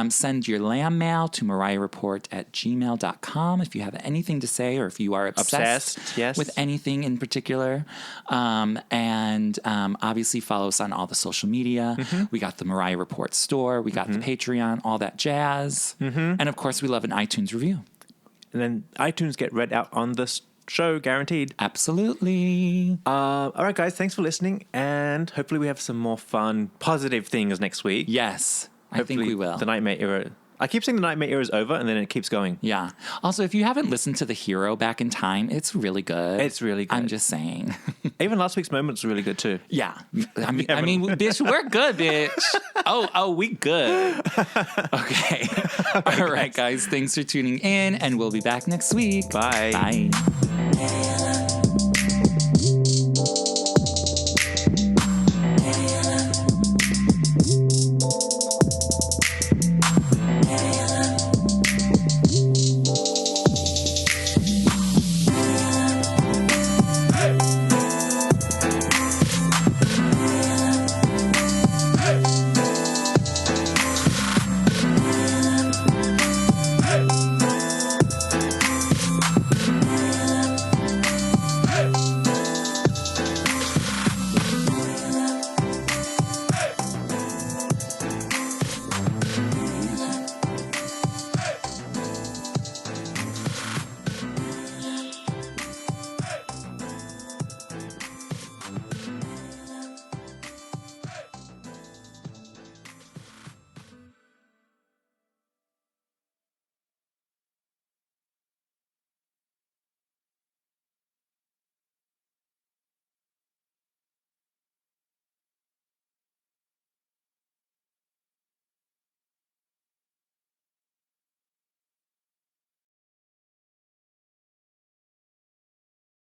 Send your lamb mail to mariahreport@gmail.com if you have anything to say or if you are obsessed with anything in particular. And obviously follow us on all the social media. We got the Mariah Report store. We got the Patreon, all that jazz. And, of course, we love an iTunes review. And then iTunes get read out on this show, guaranteed. Absolutely. All right, guys, thanks for listening, and hopefully we have some more fun, positive things next week. Yes, I think we will. The Nightmare era. I keep saying the Nightmare era is over, and then it keeps going. Yeah. Also, if you haven't listened to The Hero Back in Time, it's really good. It's really good. I'm just saying. Even last week's moment was really good, too. Yeah. I mean, bitch, we're good, bitch. Oh, we good. Okay. All right, guys. Thanks for tuning in, and we'll be back next week. Bye. Bye.